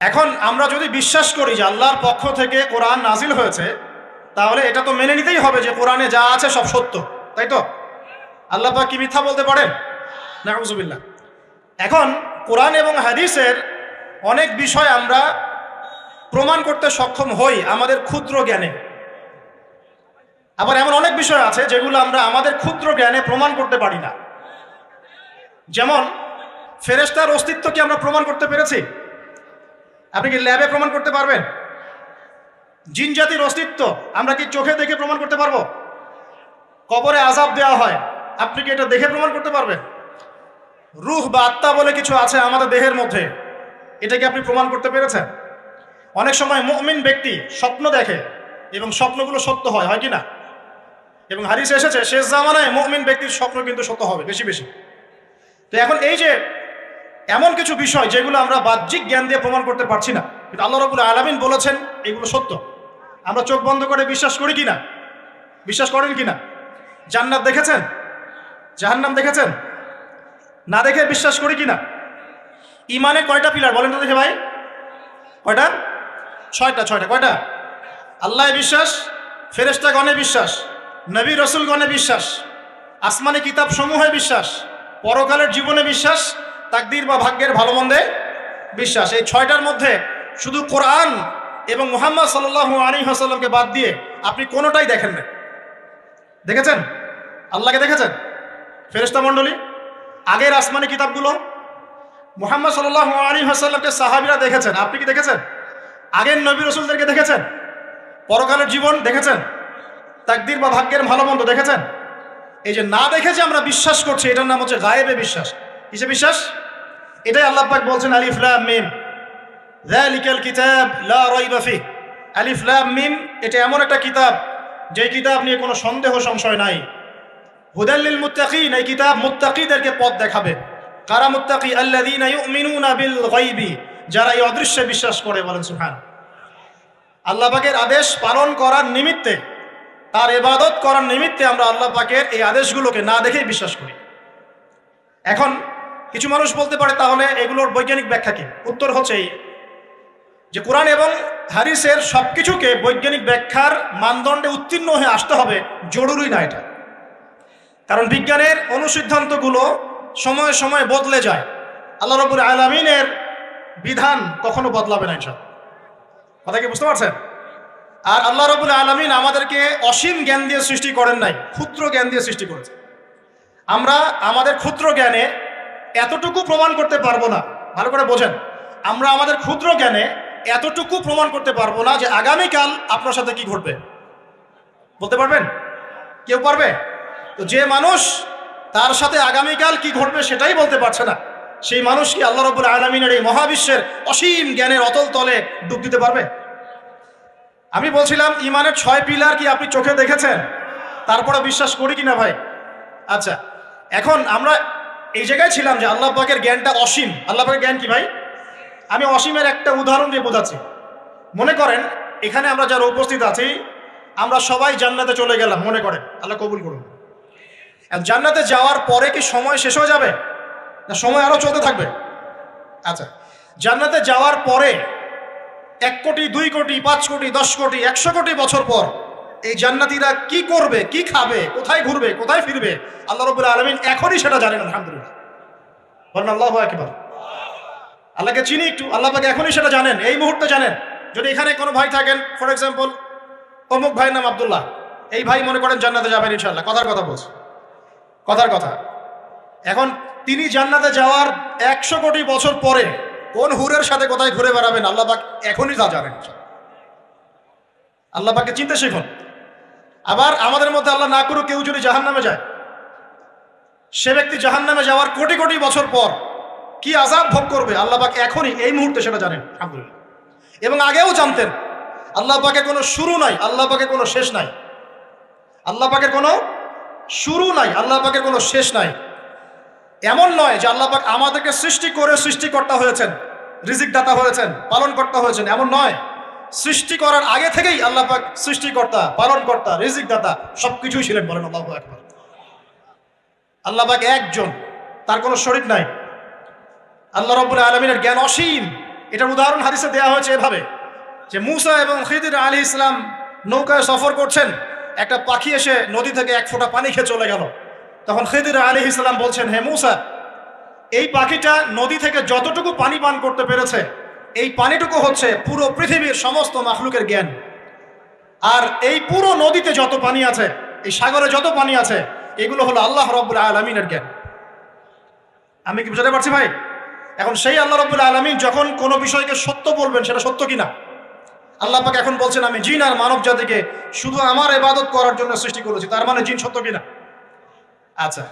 এখন আমরা যদি বিশ্বাস করি যে আল্লাহর পক্ষ থেকে কোরআন নাজিল হয়েছে, তাহলে এটা তো মেনে নিতেই হবে যে কোরআনে যা আছে সব সত্য, তাই তো? আল্লাহ পাক কি মিথ্যা বলতে পারেন? নাউযুবিল্লাহ। এখন কোরআন এবং হাদিসের অনেক বিষয় আমরা প্রমাণ করতে সক্ষম হই আমাদের ক্ষুদ্র জ্ঞানে। আবার এমন অনেক বিষয় আছে যেগুলো আমরা আমাদের ক্ষুদ্র জ্ঞানে প্রমাণ করতে পারি না। যেমন ফেরেশতার অস্তিত্ব কি আমরা প্রমাণ করতে পেরেছি? আপনি কি ল্যাবে প্রমাণ করতে পারবেন? জিন জাতির অস্তিত্ব আমরা কি চোখে দেখে প্রমাণ করতে পারবো? কবরে আযাব দেওয়া হয়, আপনি কি এটা দেখে প্রমাণ করতে পারবেন? রূহ বা আত্মা বলে কিছু আছে আমাদের দেহের মধ্যে, এটা কি আপনি প্রমাণ করতে পেরেছেন? অনেক সময় মুমিন ব্যক্তি স্বপ্ন দেখে এবং স্বপ্নগুলো সত্য হয়, হয় কি না? এবং হাদিসে এসেছে শেষ জামানায় মুমিন ব্যক্তির স্বপ্ন কিন্তু সত্য হবে বেশি বেশি। তো এখন এই যে এমন কিছু বিষয় যেগুলো আমরা বাহ্যিক জ্ঞান দিয়ে প্রমাণ করতে পারছি না, কিন্তু আল্লাহ রাব্বুল আলামিন বলেছেন এগুলো সত্য, আমরা চোখ বন্ধ করে বিশ্বাস করি কিনা? বিশ্বাস করেন কিনা? জান্নাত দেখেছেন? জাহান্নাম দেখেছেন? না দেখে বিশ্বাস করি কিনা? ইমানের কয়টা পিলার বলেন তো দেখে ভাই? কয়টা? ছয়টা। কয়টা? আল্লাহ বিশ্বাস, ফেরেশতাগণে বিশ্বাস, নবী রসুলগণে বিশ্বাস, আসমানি কিতাব সমূহে বিশ্বাস, পরকালের জীবনে বিশ্বাস, তাকদীর বা ভাগ্যের ভালো মন্দে বিশ্বাস। এই ছয়টার মধ্যে শুধু কোরআন এবং মুহাম্মদ সাল্লাল্লাহু আলাইহি ওয়াসাল্লামকে বাদ দিয়ে আপনি কোনোটাই দেখেন না। দেখেছেন? আল্লাহকে দেখেছেন? ফেরেশতা মণ্ডলী, আগের আসমানি কিতাবগুলো, মুহাম্মদ সাল্লাল্লাহু আলাইহি ওয়াসাল্লামকে সাহাবীরা দেখেছেন, আপনি কি দেখেছেন? আগের নবী রসুলদেরকে দেখেছেন? পরকালের জীবন দেখেছেন? তাকদীর বা ভাগ্যের ভালো মন্দ দেখেছেন? এই যে না দেখে যে আমরা বিশ্বাস করছি, এটার নাম হচ্ছে গায়েবে বিশ্বাস। কিসে বিশ্বাস? এটাই আল্লাহ পাক বলছেন আলিফ লাম মিম যালিকাল কিতাব লা রাইবা ফিহ। আলিফ লাম মিম, এটা এমন একটা কিতাব যে কিতাব নিয়ে কোনো সন্দেহ সংশয় নাই। হুদাল লিল মুত্তাকিন, এই কিতাব মুত্তাকিদেরকে পথ দেখাবে। কারা মুত্তাকি? আল্লাযীনা ইউমিনুনা বিল গায়বি, যারা এই অদৃশ্যে বিশ্বাস করে। বলেন সুবহান। আল্লাহ পাকের আদেশ পালন করার নিমিত্তে, তার ইবাদত করার নিমিত্তে আমরা আল্লাহ পাকের এই আদেশগুলোকে না দেখেই বিশ্বাস করি। এখন কিছু মানুষ বলতে পারে তাহলে এগুলোর বৈজ্ঞানিক ব্যাখ্যা কি? উত্তর হচ্ছে এই যে কোরআন এবং হাদিসের সবকিছুকে বৈজ্ঞানিক ব্যাখ্যার মানদণ্ডে উত্তীর্ণ হয়ে আসতে হবে জরুরি না এটা। কারণ বিজ্ঞানের অনুসিদ্ধান্তগুলো সময়ে সময়ে বদলে যায়। আল্লাহ রাব্বুল আলামিনের বিধান কখনো বদলাবে না ইনশাআল্লাহ। কথা কি বুঝতে পারছেন? আর আল্লাহ রাব্বুল আলামিন আমাদেরকে অসীম জ্ঞান দিয়ে সৃষ্টি করেন নাই, ক্ষুদ্র জ্ঞান দিয়ে সৃষ্টি করেছে। আমরা আমাদের ক্ষুদ্র জ্ঞানে এতটুকু প্রমাণ করতে পারবো না, ভালো করে বোঝেন, আমরা আমাদের ক্ষুদ্র জ্ঞানে এতটুকু প্রমাণ করতে পারবো না যে আগামীকাল আপনার সাথে কি ঘটবে। বলতে পারবেন? কেউ পারবে? তো যে মানুষ তার সাথে আগামীকাল কি ঘটবে সেটাই বলতে পারছে না, সেই মানুষ কি আল্লাহ রাব্বুল আলামিনের এই মহাবিশ্বের অসীম জ্ঞানের অতল তলে ডুব দিতে পারবে? আমি বলছিলাম ইমানের 6 পিলার কি আপনি চোখে দেখেছেন? তারপরে বিশ্বাস করি কিনা ভাই? আচ্ছা, এখন আমরা এই জায়গায় ছিলাম যে আল্লাহ পাকের জ্ঞানটা অসীম। আল্লাহ পাকের জ্ঞান কি ভাই? আমি অসীমের একটা উদাহরণ দিয়ে বোঝাচ্ছি। মনে করেন এখানে আমরা যারা উপস্থিত আছি, আমরা সবাই জান্নাতে চলে গেলাম, মনে করেন, আল্লাহ কবুল করুন। জান্নাতে যাওয়ার পরে কি সময় শেষ হয়ে যাবে, না সময় আরো চলতে থাকবে? আচ্ছা, জান্নাতে যাওয়ার পরে 1 কোটি, 2 কোটি, 5 কোটি, 10 কোটি, 100 কোটি বছর পর এই জান্নাতীরা কি করবে, কি খাবে, কোথায় ঘুরবে, কোথায় ফিরবে, আল্লাহ রাব্বুল আলামিন এখনই সেটা জানেন। আলহামদুলিল্লাহ, বলেন আল্লাহু আকবার। আল্লাহকে চিনি একটু, আল্লাহ পাক এখনই সেটা জানেন, এই মুহূর্তে জানেন। যদি এখানে কোনো ভাই থাকেন, ফর এক্সাম্পল অমুক ভাইয়ের নাম আব্দুল্লাহ, এই ভাই মনে করেন জান্নাতে যাবেন ইনশাআল্লাহ, কথার কথা বলছে, কথার কথা। এখন তিনি জান্নাতে যাওয়ার 100 কোটি বছর পরে কোন হুরের সাথে কোথায় ঘুরে বেড়াবেন আল্লাহ পাক এখনই তা জানেন। আল্লাহ পাককে চিনতে শিখুন। আবার আমাদের মধ্যে আল্লাহ না করুক কেউ যদি জাহান্নামে যায়, সে ব্যক্তি জাহান্নামে যাওয়ার কোটি কোটি বছর পর কি আযাব ভোগ করবে আল্লাহ পাক এখনই এই মুহূর্তে সেটা জানেন। আলহামদুলিল্লাহ। এবং আগেও জানতেন। আল্লাহ পাকের কোনো শুরু নাই, আল্লাহ পাকের কোনো শেষ নাই। আল্লাহ পাকের কোনো শুরু নাই, আল্লাহ পাকের কোনো শেষ নাই। এমন নয় যে আল্লাহ পাক আমাদেরকে সৃষ্টি করে সৃষ্টিকর্তা হয়েছেন, রিজিক দাতা হয়েছেন, পালনকর্তা হয়েছেন, এমন নয়। সৃষ্টি করার আগে থেকেই আল্লাহ পাক সৃষ্টিকর্তা, পালনকর্তা, রিজিক দাতা সবকিছুই ছিলেন। বলেন আল্লাহু আকবার। আল্লাহ পাক একজন, তার কোনো শরীক নাই। আল্লাহ রাব্বুল আলামিনের জ্ঞান অসীম, এটার উদাহরণ হাদিসে দেওয়া হয়েছে এভাবে যে মূসা এবং খিদির আলাইহিস ইসলাম নৌকায় সফর করছেন, একটা পাখি এসে নদী থেকে এক ফোঁটা পানি খেয়ে চলে গেল। তখন খিদির আলাইহিস ইসলাম বলছেন, হে মূসা, এই পাখিটা নদী থেকে যতটুকু পানি পান করতে পেরেছে এই পানিটুকু হচ্ছে পুরো পৃথিবীর সমস্ত মাখলুকের জ্ঞান, আর এই পুরো নদীতে যত পানি আছে, এই সাগরে যত পানি আছে, এগুলো হলো আল্লাহ রাব্বুল আলামিনের জ্ঞান। আমি কি বুঝাতে পারছি ভাই? এখন সেই আল্লাহ রাব্বুল আলামিন যখন কোনো বিষয়কে সত্য বলবেন, সেটা সত্য কিনা আল্লাহ পাক এখন বলছেন, আমি জিন আর মানব জাতিকে শুধু আমার ইবাদত করার জন্য সৃষ্টি করেছি, তার মানে জিন সত্য কিনা? আচ্ছা,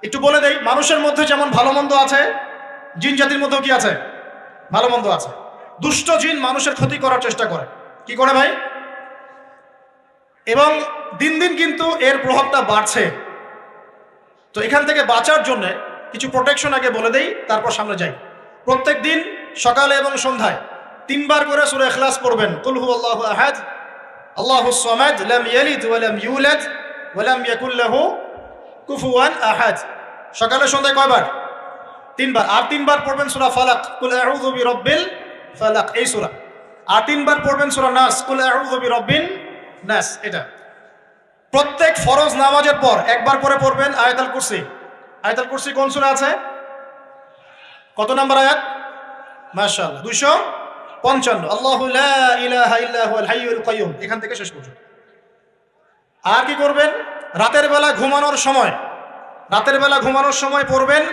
একটু বলে দেই, মানুষের মধ্যে যেমন ভালো মন্দ আছে, জিন জাতির মধ্যেও কি আছে? ভালো মন্দ আছে। দুষ্ট জিন মানুষের ক্ষতি করার চেষ্টা করে। কি করে ভাই? এবং দিন দিন কিন্তু এর প্রভাবটা বাড়ছে। তো এখান থেকে বাঁচার জন্য কিছু প্রোটেকশন আগে বলে দেই, তারপর সামনে যাই। প্রত্যেক দিন সকালে এবং সন্ধ্যায় 3 বার করে সূরা ইখলাস পড়বেন। কুল হুয়াল্লাহু আহাদ, আল্লাহুস সামাদ, লাম ইয়ালিদ ওয়া লাম ইউলাদ ওয়া লাম ইয়াকুল লাহু কুফুয়ান আহাদ। সকালে সন্ধ্যায় কয়বার? 3 বার। আর 3 বার পড়বেন সূরা ফালাক, কুল আউযু বিরাব্বিল ফালাক, এই সূরা। আর 3 বার পড়বেন সূরা নাস, কুল আউযু বিরাব্বিন নাস। এটা প্রত্যেক ফরজ নামাজের পর একবার করে পড়বেন আয়াতুল কুরসি। আয়াতুল কুরসি কোন সূরা আছে? কত নাম্বার আয়াত? মাশাআল্লাহ, 255। আল্লাহু লা ইলাহা ইল্লা হুয়াল হাইয়ুল কাইয়্যুম, এখান থেকে শেষ পর্যন্ত। আর কি করবেন? রাতের বেলা ঘুমানোর সময় পড়বেন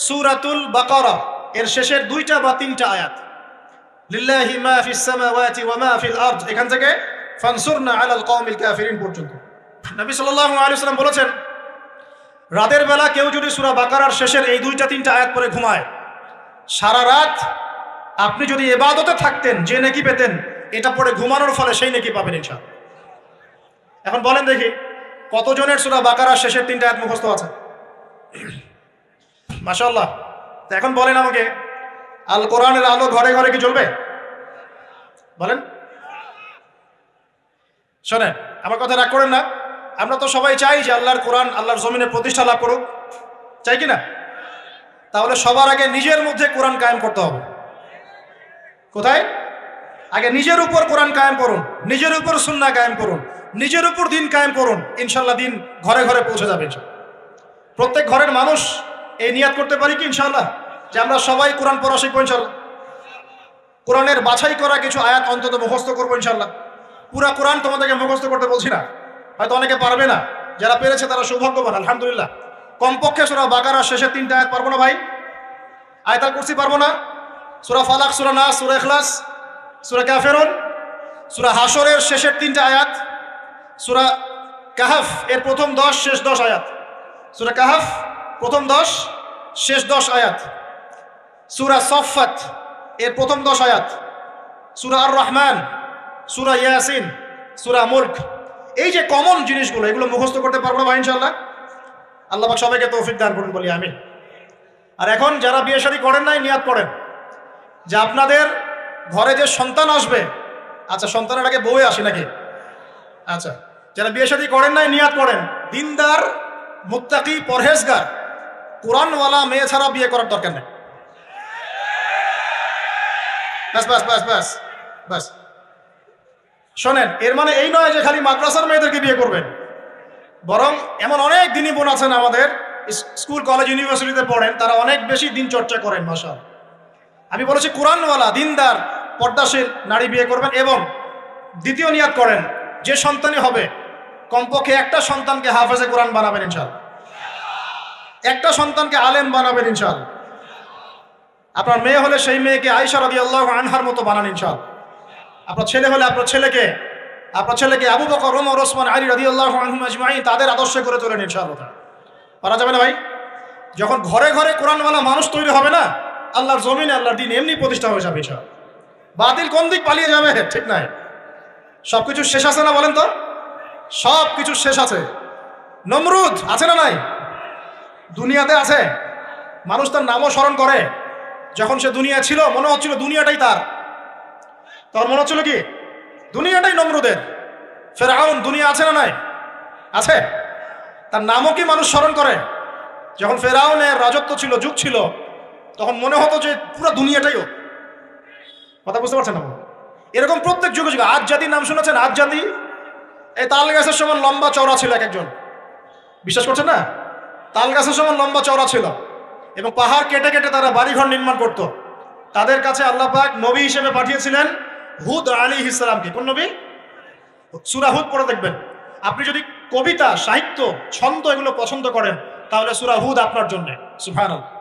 সূরাতুল বাকারা এর শেষের 2টা বা 3টা আয়াত। লিল্লাহি মা ফিস সামাওয়াতি ওয়া মা ফিল আরদ, এখান থেকে ফানসুরনা আলাল কওমিল কাফিরিন পর্যন্ত। নবী সাল্লাল্লাহু আলাইহি ওয়াসাল্লাম বলেছেন, রাতের বেলা কেউ যদি সূরা বাকারার শেষের এই 2টা 3টা আয়াত পড়ে ঘুমায়, সারা রাত আপনি যদি ইবাদতে থাকতেন যে নেকি পেতেন, এটা পড়ে ঘুমানোর ফলে সেই নেকি পাবেন ইনশাআল্লাহ। এখন বলেন দেখি, কতজনের সূরা বাকারার শেষের 3টা আয়াত মুখস্থ আছে? মাশাআল্লাহ। তো এখন বলেন আমাকে, আল কোরআনের আলো ঘরে ঘরে কি জ্বলবে? বলেন। শোনেন, আমার কথা রাগ করেন না। আমরা তো সবাই চাই যে আল্লাহর কোরআন আল্লাহর জমিনে প্রতিষ্ঠা লাভ করুক, চাই কি না? তাহলে সবার আগে নিজের মধ্যে কোরআন কায়েম করতে হবে। কোথায়? আগে নিজের উপর কোরআন কায়েম করুন, নিজের উপর সুন্নাহ কায়েম করুন, নিজের উপর দিন কায়েম করুন, ইনশাআল্লাহ দিন ঘরে ঘরে পৌঁছে যাবে। প্রত্যেক ঘরের মানুষ এই নিয়াত করতে পারি কি ইনশাআল্লাহ যে আমরা সবাই কোরআন পড়া শিখবো ইনশাআল্লাহ? কোরআনের বাছাই করা কিছু আয়াত অন্তত মুখস্থ করবো ইনশাআল্লাহ। পুরা কোরআন তোমাদেরকে মুখস্থ করতে বলছি না, হয়তো অনেকে পারবে না, যারা পেরেছে তারা সৌভাগ্যবান, আলহামদুলিল্লাহ। কমপক্ষে সূরা বাকারার শেষের 3টা আয়াত পারবো না ভাই? আয়াতুল কুরসি পারবো না? সূরা ফালাক, সূরা নাস, সূরা ইখলাস, সূরা কাফিরুন, সূরা হাশরের শেষের 3টা আয়াত, সূরা কাহফ এর প্রথম 10 শেষ 10 আয়াত, সূরা কাহফ প্রথম 10 শেষ 10 আয়াত, সূরা সফফাত এর প্রথম 10 আয়াত, সূরা আর রহমান, সূরা ইয়াসিন, সূরা মুলক। এই যে কমন জিনিসগুলো, এগুলো মুখস্থ করতে পারবো না ভাই ইনশাআল্লাহ? আল্লাহ পাক সবাইকে তৌফিক দান করুন, বলি আমিন। আর এখন যারা বিয়ে শাদী করেন নাই, নিয়াত করেন যে আপনাদের ঘরে যে সন্তান আসবে, আচ্ছা সন্তানের আগে বউয়ে আসে নাকি? আচ্ছা, যারা বিয়ে শাদী করেন নাই নিয়াত করেন, দিনদার, মুত্তাকি, পরহেজগার, কোরআনওয়ালা মেয়ে ছাড়া বিয়ে করার দরকার নেই। বাস বাস বাস বাস বাস। শোনেন, এর মানে এই নয় যে খালি মাদ্রাসার মেয়েদেরকে বিয়ে করবেন, বরং এমন অনেক দিনই বোন আছেন আমাদের স্কুল কলেজ ইউনিভার্সিটিতে পড়েন, তারা অনেক বেশি দিন চর্চা করেন মাশাআল্লাহ। আমি বলেছি কোরআনওয়ালা দিনদার পর্দাশীল নারী বিয়ে করবেন, এবং দ্বিতীয় নিয়াত করেন যে সন্তানই হবে কমপক্ষে একটা সন্তানকে হাফেজে কোরআন বানাবেন ইনশাআল্লাহ, একটা সন্তানকে আলেম বানাবেন ইনশাআল্লাহ। আপনার মেয়ে হলে সেই মেয়েকে আয়েশা রাদিয়াল্লাহু আনহার মতো বানান ইনশাআল্লাহ। আপনার ছেলে হলে আপনার ছেলেকে আবু বকর, ওমর, ওসমান, আলী রাদিয়াল্লাহু আনহুম আজমাইন তাদের আদর্শ করে তোলেন ইনশাআল্লাহ। পারা যাবে না ভাই? যখন ঘরে ঘরে কোরআনওয়ালা মানুষ তৈরি হবে না, আল্লাহর জমিনে আল্লাহর দিন এমনি প্রতিষ্ঠা হয়ে যাবে ইনশাআল্লাহ। বাতিল কোন দিক পালিয়ে যাবে? ঠিক নাই। সবকিছু শেষ আছে না বলেন তো? সব কিছু শেষ আছে। নমরুদ আছে না নাই? দুনিয়াতে আছে। মানুষ তার নামও স্মরণ করে। যখন সে দুনিয়া ছিল মনে হচ্ছিল দুনিয়াটাই তার, তখন মনে হচ্ছিল কি দুনিয়াটাই নমরুদের। ফেরাউন দুনিয়া আছে না নাই? আছে। তার নামও কি মানুষ স্মরণ করে? যখন ফেরাউনের রাজত্ব ছিল, যুগ ছিল, তখন মনে হতো যে পুরো দুনিয়াটাই ও। কথা বুঝতে পারছেন না? এরকম প্রত্যেক যুগে যুগে আজ জাতির নাম শুনেছেন? আজ জাতি এই তাল গাছের সমান লম্বা চওড়া ছিল এক একজন, বিশ্বাস করছেন না? তাল গাছের সমান লম্বা চওড়া ছিল এবং পাহাড় কেটে কেটে তারা বাড়িঘর নির্মাণ করত। তাদের কাছে আল্লাহ পাক নবী হিসেবে পাঠিয়েছিলেন হুদ আলাইহিস সালামকে। কোন নবী? সূরা হুদ পড়ে দেখবেন। আপনি যদি কবিতা, সাহিত্য, ছন্দ এগুলো পছন্দ করেন তাহলে সূরা হুদ আপনার জন্য। সুবহানাল্লাহ।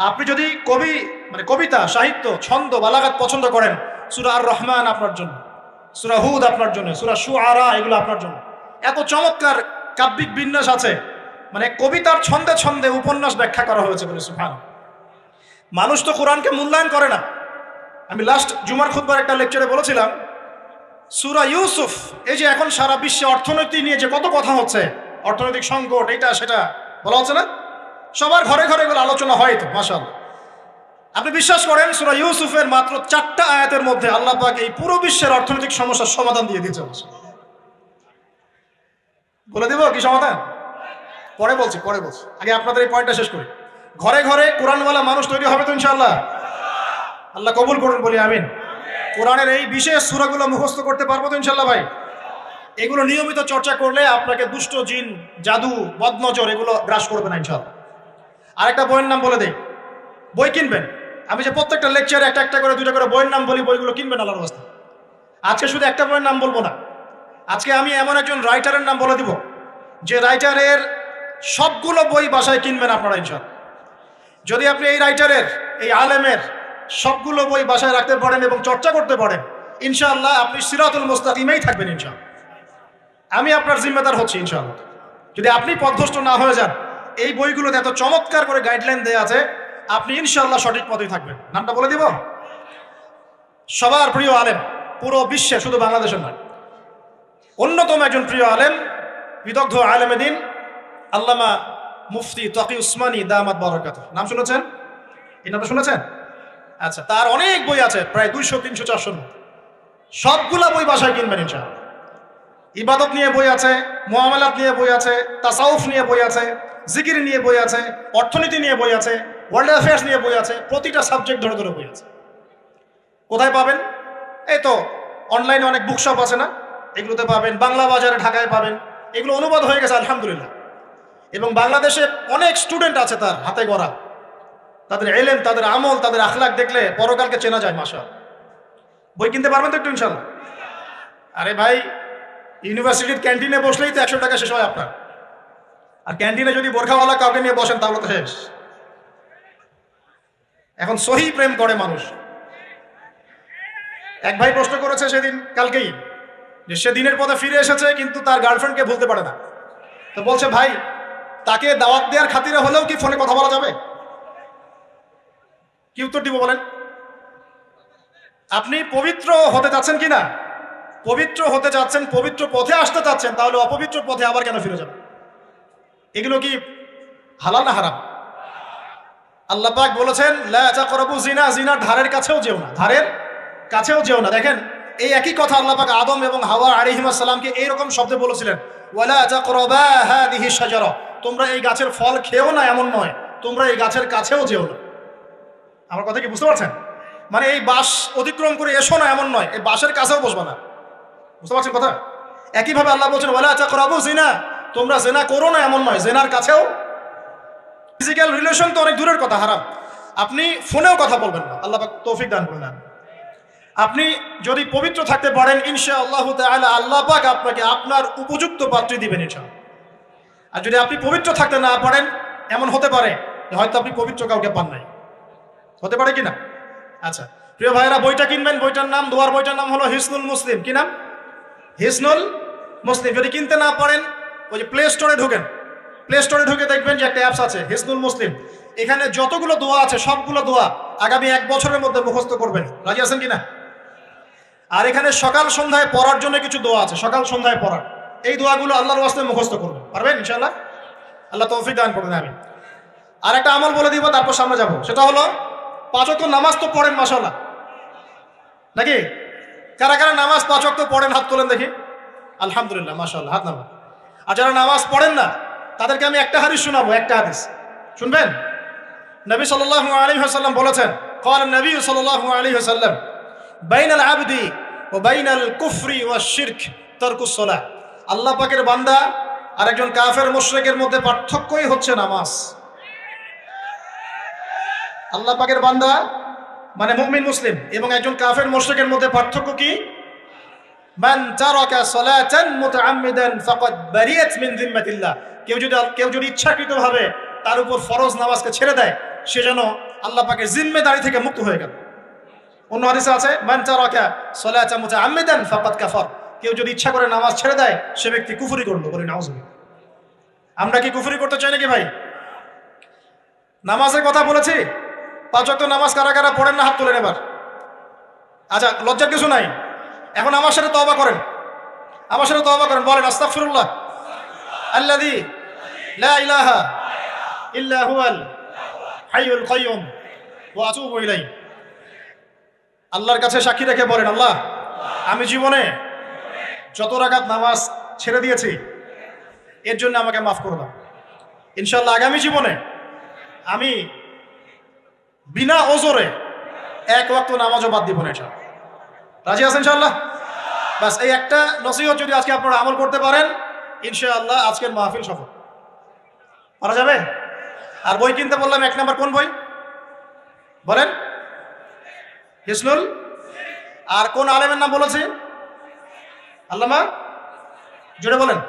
আপনি যদি কবিতা, সাহিত্য, ছন্দ, বালাগাত পছন্দ করেন, সূরা আর রহমান আপনার জন্য, সূরা হুদ আপনার জন্য, সূরা শুআরা এগুলো আপনার জন্য। এত চমৎকার কাব্যিক বিন্যাস আছে, কবিতার ছন্দে ছন্দে উপন্যাস ব্যাখ্যা করা হয়েছে বলে। সুবহানাল্লাহ। মানুষ তো কোরআনকে মূল্যায়ন করে না। আমি লাস্ট জুমার খুতবার একটা লেকচারে বলেছিলাম, সূরা ইউসুফ, এই যে এখন সারা বিশ্বে অর্থনীতি নিয়ে যে কত কথা হচ্ছে, অর্থনৈতিক সংকট, এটা সেটা বলা হচ্ছে না, সবার ঘরে ঘরে এগুলো আলোচনা হয় তো, মাশাআল্লাহ। আপনি বিশ্বাস করেন সূরা ইউসুফের মাত্র 4টা আয়াতের মধ্যে আল্লাহ পাক এই পুরো বিশ্বের অর্থনৈতিক সমস্যার সমাধান দিয়ে দিয়েছে। বলে দেব কি সমাধান? পরে বলছি। আগে আপনাদের এই পয়েন্টটা শেষ করি। ঘরে ঘরে কোরআনওয়ালা মানুষ তৈরি হবে তো ইনশাআল্লাহ? আল্লাহ কবুল করুন, বলি আমিন। কোরআনের এই বিশেষ সূরাগুলো মুখস্থ করতে পারবো তো ইনশাআল্লাহ ভাই? এগুলো নিয়মিত চর্চা করলে আপনাকে দুষ্ট জিন, জাদু, বদনজর এগুলো গ্রাস করবে না ইনশাআল্লাহ। আরেকটা বইয়ের নাম বলে দেই, বই কিনবেন। আমি যে প্রত্যেকটা লেকচারে একটা একটা করে 2টা করে বইয়ের নাম বলি, বইগুলো কিনবেন আল্লাহর রাস্তায়। আজকে শুধু একটা বইয়ের নাম বলবো না, আজকে আমি এমন একজন রাইটারের নাম বলে দিব যে রাইটারের সবগুলো বই বাসায় কিনবেন আপনারা ইনশাআল্লাহ। যদি আপনি এই রাইটারের, এই আলেমের সবগুলো বই বাসায় রাখতে পারেন এবং চর্চা করতে পারেন, ইনশাআল্লাহ আপনি সিরাতুল মুস্তাকিমেই থাকবেন ইনশাআল্লাহ। আমি আপনার জিম্মেদার হচ্ছি ইনশাআল্লাহ। যদি আপনি পথভ্রষ্ট না হয়ে যান, এই বইগুলোতে এত চমৎকার করে গাইডলাইন দেওয়া আছে, আপনি ইনশাআল্লাহ সঠিক পথেই থাকবেন। নামটা বলে দিব, সবার প্রিয় আলেম, পুরো বিশ্বে, শুধু বাংলাদেশের নয়, অন্যতম একজন প্রিয় আলেম, বিদগ্ধ আলেমে দিন আল্লামা মুফতি তকি উসমানী দামাত বারাকাতুহু। নাম শুনেছেন? এই নামটা শুনেছেন? আচ্ছা, তার অনেক বই আছে, প্রায় 200, 300, 400। সবগুলা বই বাসায় কিনবেন ইনশাআল্লাহ। ইবাদত নিয়ে বই আছে, মুআমালাত নিয়ে বই আছে, তাসাউফ নিয়ে বই আছে, জিকির নিয়ে বই আছে, অর্থনীতি নিয়ে বই আছে, ওয়ার্ল্ড অ্যাফেয়ার্স নিয়ে বই আছে, প্রতিটা সাবজেক্ট ধরে ধরে বই আছে। কোথায় পাবেন? এই তো অনলাইনে অনেক বুকশপ আছে না, এগুলোতে পাবেন। বাংলা বাজারে, ঢাকায় পাবেন। এগুলো অনুবাদ হয়ে গেছে আলহামদুলিল্লাহ। এবং বাংলাদেশে অনেক স্টুডেন্ট আছে তার হাতে গড়া, তাদের ইলম, তাদের আমল, তাদের আখলাক দেখলে পরকালকে চেনা যায়। মাশাআল্লাহ। বই কিনতে পারবেন তো একটু ইনশাআল্লাহ? আরে ভাই, ইউনিভার্সিটির ক্যান্টিনে বসলেই তো 100 টাকা শেষ হয় আপনার। আর ক্যান্টিনে যদি বোরখাওয়ালা কাউকে নিয়ে বসেন তাহলে তো শেষ। এখন সহি প্রেম করে মানুষ। এক ভাই প্রশ্ন করেছে সেদিন, কালকেই, যে সে দিনের পথে ফিরে এসেছে কিন্তু তার গার্লফ্রেন্ডকে ভুলতে পারে না। তো বলছে, ভাই তাকে দাওয়াত দেওয়ার খাতিরে হলেও কি ফোনে কথা বলা যাবে? কি উত্তর দিব বলেন? আপনি পবিত্র হতে চাচ্ছেন কিনা? পবিত্র হতে চাচ্ছেন, পবিত্র পথে আসতে চাচ্ছেন, তাহলে অপবিত্র পথে আবার কেন ফিরে যাবেন? এগুলো কি হালাল না হারাম? আল্লাহ পাক বলেছেন, লা তাকরাবু জিনা, জিনার ধারের কাছেও যেও না, ধারের কাছেও যেও না। দেখেন, এই একই কথা আল্লাহ পাক আদম এবং হাওয়া আলাইহিস সালামকে এইরকম শব্দে বলেছিলেন, ওয়ালা তাকরাবা হাদিহি শাজারা, তোমরা এই গাছের ফল খেও না এমন নয়, তোমরা এই গাছের কাছেও যেও না। আমার কথা কি বুঝতে পারছেন? এই বাঁশ অতিক্রম করে এসো না এমন নয়, এই বাঁশের কাছেও বসবা না। বুঝতে পারছেন কথা? একইভাবে আল্লাহ বলছেন, ওয়ালা তাকরাবু জিনা, তোমরা জিনা করো না এমন নয়, জিনার কাছেও। ফিজিক্যাল রিলেশন তো অনেক দূরের কথা, হারাম। আপনি ফোনেও কথা বলবেন না, আল্লাহ পাক তৌফিক দান করুন। আপনি যদি পবিত্র থাকতে পারেন, ইনশাআল্লাহ তাআলা আল্লাহ পাক আপনাকে আপনার উপযুক্ত পাত্রী দিবেন ইনশাআল্লাহ। আর যদি আপনি পবিত্র থাকতে না পারেন, এমন হতে পারে যে হয়তো আপনি পবিত্র কাউকে পান নাই। হতে পারে কি না? আচ্ছা প্রিয় ভাইরা, বইটা কিনবেন। বইটার নাম, দোয়ার বইটার নাম হলো হিসনুল মুসলিম। কি নাম? হিসনুল মুসলিম। যদি কিনতে না পারেন, ওই যে প্লে স্টোরে ঢুকেন, প্লে স্টোরে ঢুকে দেখবেন যে একটা অ্যাপস আছে হিসনুল মুসলিম। এখানে যতগুলো দোয়া আছে সবগুলো দোয়া আগামী 1 বছরের মধ্যে মুখস্থ করবেন। রাজি আছেন কিনা? আর এখানে সকাল সন্ধ্যায় পড়ার জন্য কিছু দোয়া আছে, সকাল সন্ধ্যায় পড়ার। এই দোয়াগুলো আল্লাহর ওয়াস্তে মুখস্থ করবেন, পারবেন ইনশাআল্লাহ? আল্লাহ তৌফিক দান করবেন। আমি আর একটা আমল বলে দিব, তারপর সামনে যাব। সেটা হলো 5 ওয়াক্ত নামাজ তো পড়েন মাশাআল্লাহ, নাকি? কারা কারা নামাজ 5 ওয়াক্ত পড়েন হাত তোলেন দেখি। আলহামদুলিল্লাহ, মাশাআল্লাহ, হাত নামান। আর যারা নামাজ পড়েন না তাদেরকে আমি একটা হাদিস শোনাবো, একটা হাদিস শুনবেন। নবী সাল্লাল্লাহু আলাইহি ওয়াসাল্লাম বলেছেন, ক্বালা নবী সাল্লাল্লাহু আলাইহি ওয়াসাল্লাম, বাইনাল আবদি ওয়া বাইনাল কুফরি ওয়াশ শিরক তারকুস সালাহ। আল্লাহ পাকের বান্দা আর একজন কাফের মুশরিকের মধ্যে পার্থক্যই হচ্ছে নামাজ। আল্লাহ পাকের বান্দা মানে মুমিন মুসলিম এবং একজন কাফের মুশরিকের মধ্যে পার্থক্য কি? মান তারাকা সালাতান মুতাআম্মিদান ফাকাদ বারিয়াত মিন যিম্মাতিল্লাহ। কেউ যদি ইচ্ছাকৃতভাবে তার উপর ফরজ নামাজকে ছেড়ে দেয়, সে যেন আল্লাহ পাকের জিম্মেদারি থেকে মুক্ত হয়ে গেল। অন্য হাদিসে আছে মান তারাকা সালাতান মুতাআম্মিদান ফাকাদ কাফার। কেউ যদি ইচ্ছা করে নামাজ ছেড়ে দেয়, সে ব্যক্তি কুফরি করলো। বলি নাউজুবিল্লাহ। আমরা কি কুফরি করতে চাই নাকি ভাই? নামাজের কথা বলেছি, 5 ওয়াক্ত নামাজ কারা কারা পড়েন না হাত তোলেন এবার। আচ্ছা, লজ্জার কিছু নাই। এখন আমার সাথে তওবা করেন, আমার সাথে তওবা করেন, বলেন আস্তাগফিরুল্লাহ আল্লাযী লা ইলাহা ইল্লা হুয়াল হাইয়ুল কাইয়্যুম ওয়া আতুবু ইলাইহি। আল্লাহর কাছে সাক্ষী রেখে বলেন, আল্লাহ আমি জীবনে যত রাকাত নামাজ ছেড়ে দিয়েছি এর জন্য আমাকে মাফ করে দাও। ইনশাআল্লাহ আগামী জীবনে আমি বিনা ওজরে 1 ওয়াক্ত নামাজও বাদ দিব না ইনশাআল্লাহ। রাজি আছেন ইনশাআল্লাহ? বাস এই একটা নসিহত যদি আজকে আপনারা আমল করতে পারেন, ইনশাআল্লাহ আজকের মাহফিল সফল। পারা যাবে? আর বই কিনতে বললাম, 1 নাম্বার কোন বই বলেন? হিসনুল। আর কোন আলেমের নাম বলেছি? আল্লামা, জুড়ে বলেন।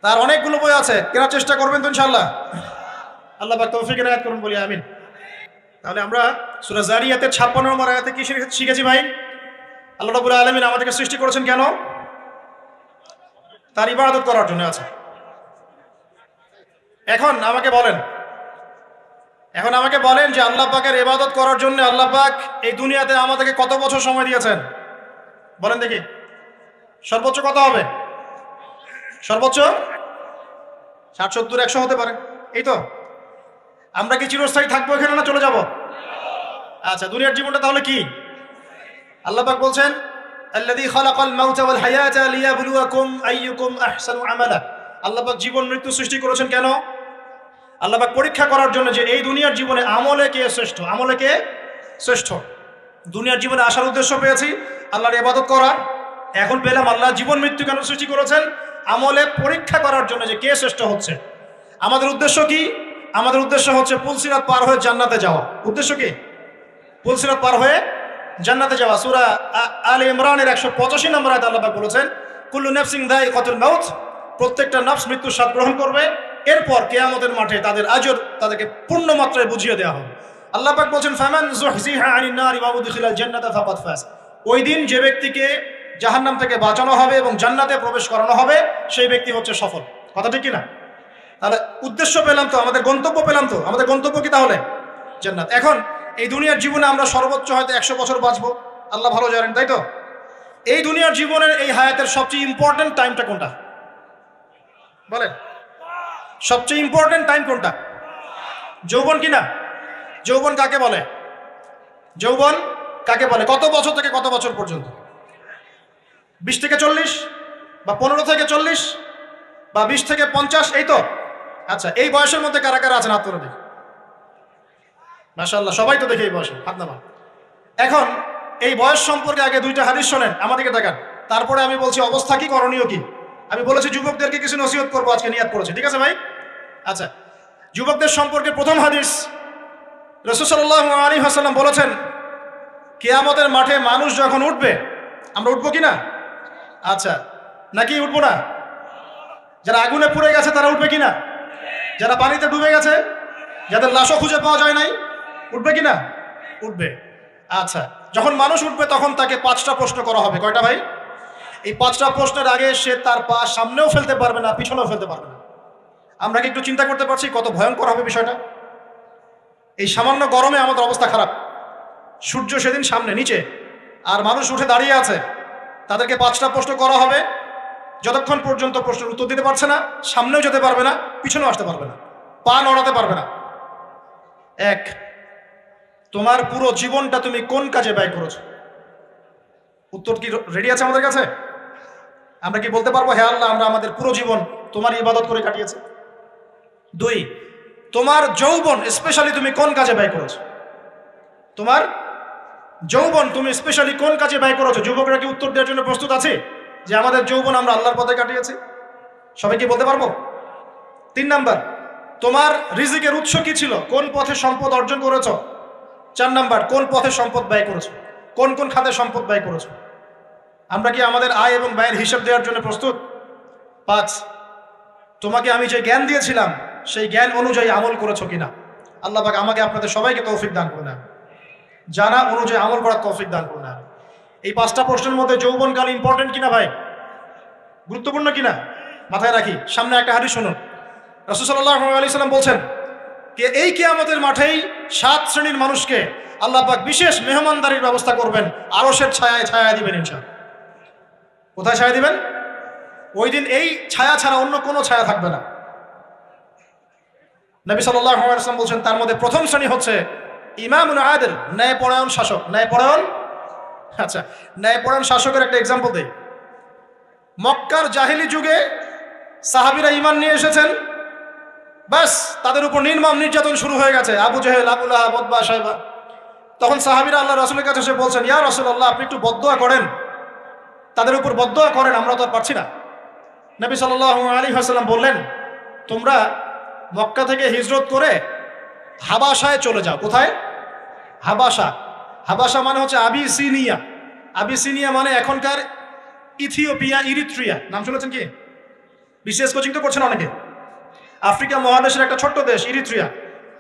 তার অনেকগুলো বই আছে, কেনার চেষ্টা করবেন তো ইনশাআল্লাহ। আল্লাহ পাক তৌফিক এনায়েত করুন, বলি আমিন। তাহলে আমরা সূরা যারিয়াতের 56 নম্বর আয়াতে কি শিখেছি ভাই? আল্লাহ রাব্বুল আলামিন আমাদেরকে সৃষ্টি করেছেন কেন? তার ইবাদত করার জন্য। আছে। এখন আমাকে বলেন যে আল্লাহ পাকের ইবাদত করার জন্য আল্লাহ পাক এই দুনিয়াতে আমাদেরকে কত বছর সময় দিয়েছেন? বলেন দেখি। সর্বোচ্চ কত হবে? সর্বোচ্চ 60, 70, 100 হতে পারে। এই তো। আমরা কি চিরস্থায়ী থাকবো এখানে না চলে যাব? আচ্ছা, দুনিয়ার জীবনটা তাহলে কি? আল্লাহ পাক বলছেন আল্লাযী খালাকাল মাউতা ওয়াল হায়াতা লিয়াবলুয়াকুম আইয়ুকুম আহসানু আমালা। আল্লাহ পাক জীবন মৃত্যু সৃষ্টি করেছেন কেন? আল্লাহ পাক পরীক্ষা করার জন্য যে এই দুনিয়ার জীবনে আমলে কে শ্রেষ্ঠ, আমলে কে শ্রেষ্ঠ। দুনিয়ার জীবনে আসার উদ্দেশ্য পেয়েছি আল্লাহর ইবাদত করা, এখন পেলাম আল্লাহ জীবন মৃত্যু কেন সৃষ্টি করেছেন? আমলে পরীক্ষা করার জন্য যে কে শ্রেষ্ঠ হচ্ছে। আমাদের উদ্দেশ্য কি? আমাদের উদ্দেশ্য হচ্ছে পুলসিরাত পার হয়ে জান্নাতে যাওয়া। উদ্দেশ্য কি? পুলসিরাত পার হয়ে জান্নাতে যাওয়া। সূরা আলে ইমরানের 185 নম্বর আয়াতে আল্লাহ পাক বলেছেন কুল্লু নাফসিন যায়িকাতুল মাউত। প্রত্যেকটা নফস মৃত্যুর স্বাদ গ্রহণ করবে, এরপর কিয়ামতের মাঠে তাদের আজর তাদেরকে পূর্ণ মাত্রায় বুঝিয়ে দেওয়া হবে। আল্লাহ পাক বলেন ফামান যুহজিহা আনিন নারি ওয়া উদখিলাল জান্নাতা ফাকাদ ফাজ। ওই দিন যে ব্যক্তিকে জাহান্নাম থেকে বাঁচানো হবে এবং জান্নাতে প্রবেশ করানো হবে, সেই ব্যক্তি হচ্ছে সফল। কথা ঠিক কি না? তাহলে উদ্দেশ্য পেলাম তো, আমাদের গন্তব্য পেলাম তো। আমাদের গন্তব্য কি তাহলে? জান্নাত। এখন এই দুনিয়ার জীবনে আমরা সর্বোচ্চ হয়তো 100 বছর বাঁচবো, আল্লাহ ভালো জানেন, তাই তো? এই দুনিয়ার জীবনের এই হায়াতের সবচেয়ে ইম্পর্টেন্ট টাইমটা কোনটা বলেন? সবচেয়ে ইম্পর্টেন্ট টাইম কোনটা? যৌবন কিনা? যৌবন কাকে বলে? যৌবন কাকে বলে? কত বছর থেকে কত বছর পর্যন্ত? 20 থেকে 40 বা 15 থেকে 40 বা 20 থেকে 50, এই তো। আচ্ছা, এই বয়সের মধ্যে কারা কারা আছেন হাত তুলে দেখি। মাশাআল্লাহ, সবাই তো দেখে এই বয়সে হাত নামান। এখন এই বয়স সম্পর্কে আগে 2টা হাদিস শোনেন, আমাদেরকে দেখান, তারপরে আমি বলছি অবস্থা কি, করণীয় কি। আমি বলেছি যুবকদেরকে কিছু নসিহত করবো আজকে, নিয়াত করেছি, ঠিক আছে ভাই? আচ্ছা, যুবকদের সম্পর্কে প্রথম হাদিস, রাসূল সাল্লাল্লাহু আলাইহি ওয়াসাল্লাম বলেছেন কিয়ামতের মাঠে মানুষ যখন উঠবে, আমরা উঠবো কিনা? আচ্ছা, নাকি উঠবো না? যারা আগুনে পুড়ে গেছে তারা উঠবে কিনা? যারা পানিতে ডুবে গেছে, যাদের লাশও খুঁজে পাওয়া যায় নাই, উঠবে কিনা? উঠবে। আচ্ছা, যখন মানুষ উঠবে তখন তাকে 5টা প্রশ্ন করা হবে। কয়টা ভাই? এই 5টা প্রশ্নের আগে সে তার পা সামনেও ফেলতে পারবে না, পিছনেও ফেলতে পারবে না। আমরা কি একটু চিন্তা করতে পারছি কত ভয়ঙ্কর হবে বিষয়টা? এই সামান্য গরমে আমাদের অবস্থা খারাপ, সূর্য সেদিন সামনে নিচে, আর মানুষ উঠে দাঁড়িয়ে আছে। তাদেরকে 5টা প্রশ্ন করা হবে, যতক্ষণ পর্যন্ত প্রশ্নের উত্তর দিতে পারছে না, সামনেও যেতে পারবে না, পিছনেও আসতে পারবে না, পা নড়াতে পারবে না। 1, তোমার পুরো জীবনটা তুমি কোন কাজে ব্যয় করেছো? উত্তর কি রেডি আছে আমাদের কাছে? আমরা কি বলতে পারবো হে আল্লাহ আমরা আমাদের পুরো জীবন তোমার ইবাদত করে কাটিয়েছি? 2, তোমার যৌবন স্পেশালি তুমি কোন কাজে ব্যয় করেছো? তোমার যৌবন তুমি স্পেশালি কোন কাজে ব্যয় করেছো? যুবকরা কি উত্তর দেওয়ার জন্য প্রস্তুত আছে যে আমাদের যৌবন আমরা আল্লাহর পথে কাটিয়েছি? সবাই কি বলতে পারবো? 3 নাম্বার, তোমার রিজিকের উৎস কি ছিল? কোন পথে সম্পদ অর্জন করেছো? 4 নাম্বার, কোন পথে সম্পদ ব্যয় করেছো? কোন কোন খাতে সম্পদ ব্যয় করেছো? আমরা কি আমাদের আয় এবং ব্যয়ের হিসাব দেওয়ার জন্য প্রস্তুত? 5, তোমাকে আমি যে জ্ঞান দিয়েছিলাম সেই জ্ঞান অনুযায়ী আমল করেছো কিনা? আল্লাহ পাক আমাকে আপনাদের সবাইকে তৌফিক দান করুন, জানা অনুযায়ী আমল করার তৌফিক দান করুন। এই 5টা প্রশ্নের মধ্যে যৌবনকাল ইম্পর্টেন্ট কিনা ভাই? গুরুত্বপূর্ণ কিনা? মাথায় রাখি। সামনে একটা হাদিস শুনুন। রাসূল সাল্লাল্লাহু আলাইহি সাল্লাম বলছেন যে এই কিয়ামতের মাঠেই 7 শ্রেণীর মানুষকে আল্লাহ পাক বিশেষ মেহমানদারির ব্যবস্থা করবেন, আরশের ছায়ায় ছায়া দিবেন ইনশাআল্লাহ। কোথায় ছায়া দিবেন? ওই দিন এই ছায়া ছাড়া অন্য কোনো ছায়া থাকবে না। নবী সাল্লাল্লাহু আলাইহি ওয়াসাল্লাম বলছেন তার মধ্যে প্রথম শ্রেণী হচ্ছে ইমামুন আদিল, ন্যায়পরায়ণ শাসক। ন্যায়পরায়ণ, আচ্ছা, ন্যায়পরায়ণ শাসকের একটা এক্সাম্পল দেই। মক্কার জাহিলি যুগে সাহাবীরা ঈমান নিয়ে এসেছেন, বাস তাদের উপর নির্মম নির্যাতন শুরু হয়ে গেছে, আবু জেহেল, আবু লাহাব, উতবা, শাইবা। তখন সাহাবীরা আল্লাহ রাসূলের কাছে এসে বলছেন, ইয়া রাসূলুল্লাহ, আপনি একটু বদদোয়া করেন, তাদের উপর বদদোয়া করেন, আমরা তো আর পারছি না। নবী সাল্লাল্লাহু আলাইহি ওয়াসাল্লাম বললেন, তোমরা মক্কা থেকে হিজরত করে হাবাসায় চলে যাও। কোথায়? হাবাসা। হাবাসা মানে হচ্ছে আবিসিনিয়া। আবিসিনিয়া মানে এখনকার ইথিওপিয়া, ইরিত্রিয়া। নাম শুনেছেন কি? বিশেষ কোচিং তো করছেন অনেকে। আফ্রিকা মহাদেশের একটা ছোট্ট দেশ ইরিত্রিয়া,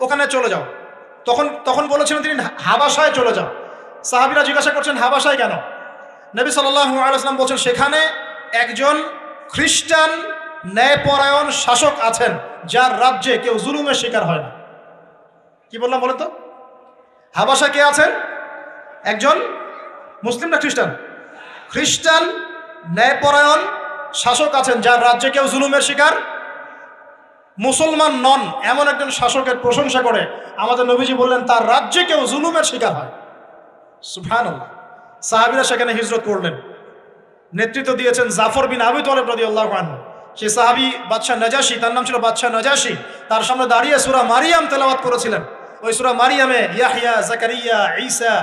ওখানে চলে যাও। তখন বলেছিলেন তিনি হাবাসায় চলে যাও। সাহাবীরা জিজ্ঞাসা করছেন হাবাসায় কেন? নবী সাল্লাল্লাহু আলাইহি ওয়াসাল্লাম বলছেন সেখানে একজন খ্রিস্টান ন্যায়পরায়ণ শাসক আছেন যার রাজ্যে কেউ জুলুমের শিকার হয় না। কি বললাম বলেন তো? হাবাসা কে আছেন? একজন মুসলিম না খ্রিস্টান? খ্রিস্টান ন্যায়পরায়ণ শাসক আছেন যার রাজ্যে কেউ জুলুমের শিকার, মুসলমান নন এমন একজন শাসকের প্রশংসা করে আমাদের নবীজি বললেন তার রাজ্যে কেউ জুলুমের শিকার হয়। সুবহানাল্লাহ। সাহাবীরা সেখানে হিজরত করলেন। নেতৃত্ব দিয়েছেন জাফর বিন আবি তালেব রাদিয়াল্লাহু আনহু। সেই সাহাবী বাদশাহ নাজাশী, তার নাম ছিল বাদশাহ নাজাশী, তার সামনে দাঁড়িয়ে সূরা মারিয়াম তেলাওয়াত করেছিলেন। ওই সূরা মারিয়ামে ইয়াহইয়া, যাকারিয়া, ঈসা,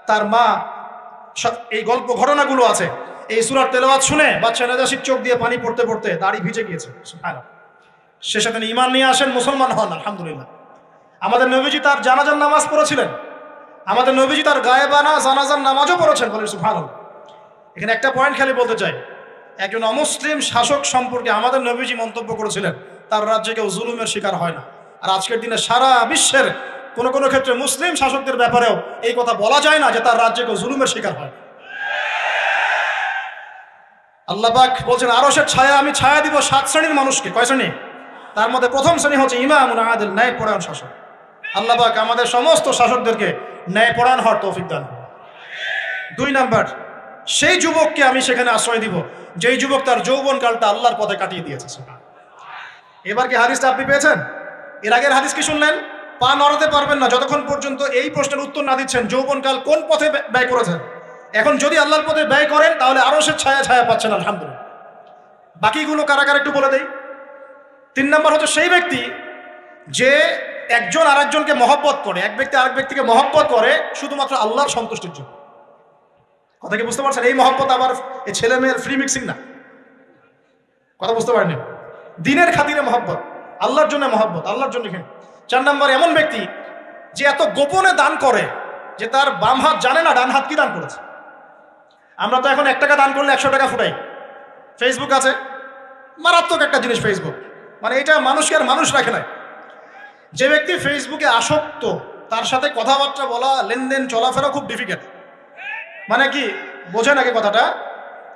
তার মা, এই গল্প ঘটনাগুলো আছে। এই সূরার তেলাওয়াত শুনে বাদশাহ নাজাশীর চোখ দিয়ে পানি পড়তে পড়তে দাড়ি ভিজে গিয়েছে। সুবহানাল্লাহ। শেষে তিনি ঈমান নিয়ে আসেন, মুসলমান হন, আলহামদুলিল্লাহ। আমাদের নবীজি তার জানাজার নামাজ পড়েছিলেন। আমাদের নবীজি তার গায়েবানা জানাজার নামাজও পড়েছেন। বলেন সুবহানাল্লাহ। এখানে একটা পয়েন্ট খালি বলতে চাই, একজন অমুসলিম শাসক সম্পর্কে আমাদের নবীজি মন্তব্য করেছিলেন তার রাজ্যে কেউ জুলুমের শিকার হয় না। আর আজকের দিনে সারা বিশ্বের কোন কোন ক্ষেত্রে মুসলিম শাসকদের ব্যাপারেও এই কথা বলা যায় না যে তার রাজ্যে কেউ জুলুমের শিকার হয়। আল্লাহ পাক বলছেন আরশের ছায়া আমি ছায়া দিব 7 শ্রেণীর মানুষকে। কয় শ্রেণী? তার মধ্যে প্রথম শ্রেণী হচ্ছে ইমামুন আদিল, ন্যায়পরায়ণ শাসক। আল্লাহ পাক আমাদের সমস্ত শাসকদেরকে ন্যায়পরায়ণ হওয়ার তৌফিক দান করুন। 2 নাম্বার, সেই যুবককে আমি সেখানে আশ্রয় দিব যেই যুবক তার যৌবনকালটা আল্লাহর পথে কাটিয়ে দিয়েছে। এবার কি হাদিসটা আপনি পেয়েছেন? এর আগের হাদিস কি শুনলেন? পা নড়াতে পারবেন না যতক্ষণ পর্যন্ত এই প্রশ্নের উত্তর না দিচ্ছেন যৌবনকাল কোন পথে ব্যয় করেছেন। এখন যদি আল্লাহর পথে ব্যয় করেন তাহলে আরশের ছায়া ছায়া পাচ্ছেন, আলহামদুলিল্লাহ। বাকিগুলো কারা কারা একটু বলে দেই। 3 নাম্বার হচ্ছে সেই ব্যক্তি যে একজন আরেকজনকে মহব্বত করে, এক ব্যক্তি আরেক ব্যক্তিকে মহব্বত করে শুধুমাত্র আল্লাহর সন্তুষ্টির জন্য। কথা কি বুঝতে পারছেন? এই মহব্বত আবার এই ছেলে মেয়ের ফ্রি মিক্সিং না। কথা বুঝতে পারেনি? দিনের খাতিরে মহব্বত, আল্লাহর জন্য মহব্বত, আল্লাহর জন্য। 4 নাম্বার এমন ব্যক্তি যে এত গোপনে দান করে যে তার বাম হাত জানে না ডান হাত কি দান করেছে। আমরা তো এখন 1 টাকা দান করলে 100 টাকা ফুটাই। ফেসবুক আছে, মারাত্মক একটা জিনিস ফেসবুক, মানে এটা মানুষকে আর মানুষ রাখে না। যে ব্যক্তি ফেসবুকে আসক্ত তার সাথে কথাবার্তা বলা, লেনদেন, চলাফেরা খুব ডিফিকাল্ট। মানে কি বোঝে নাকি কথাটা?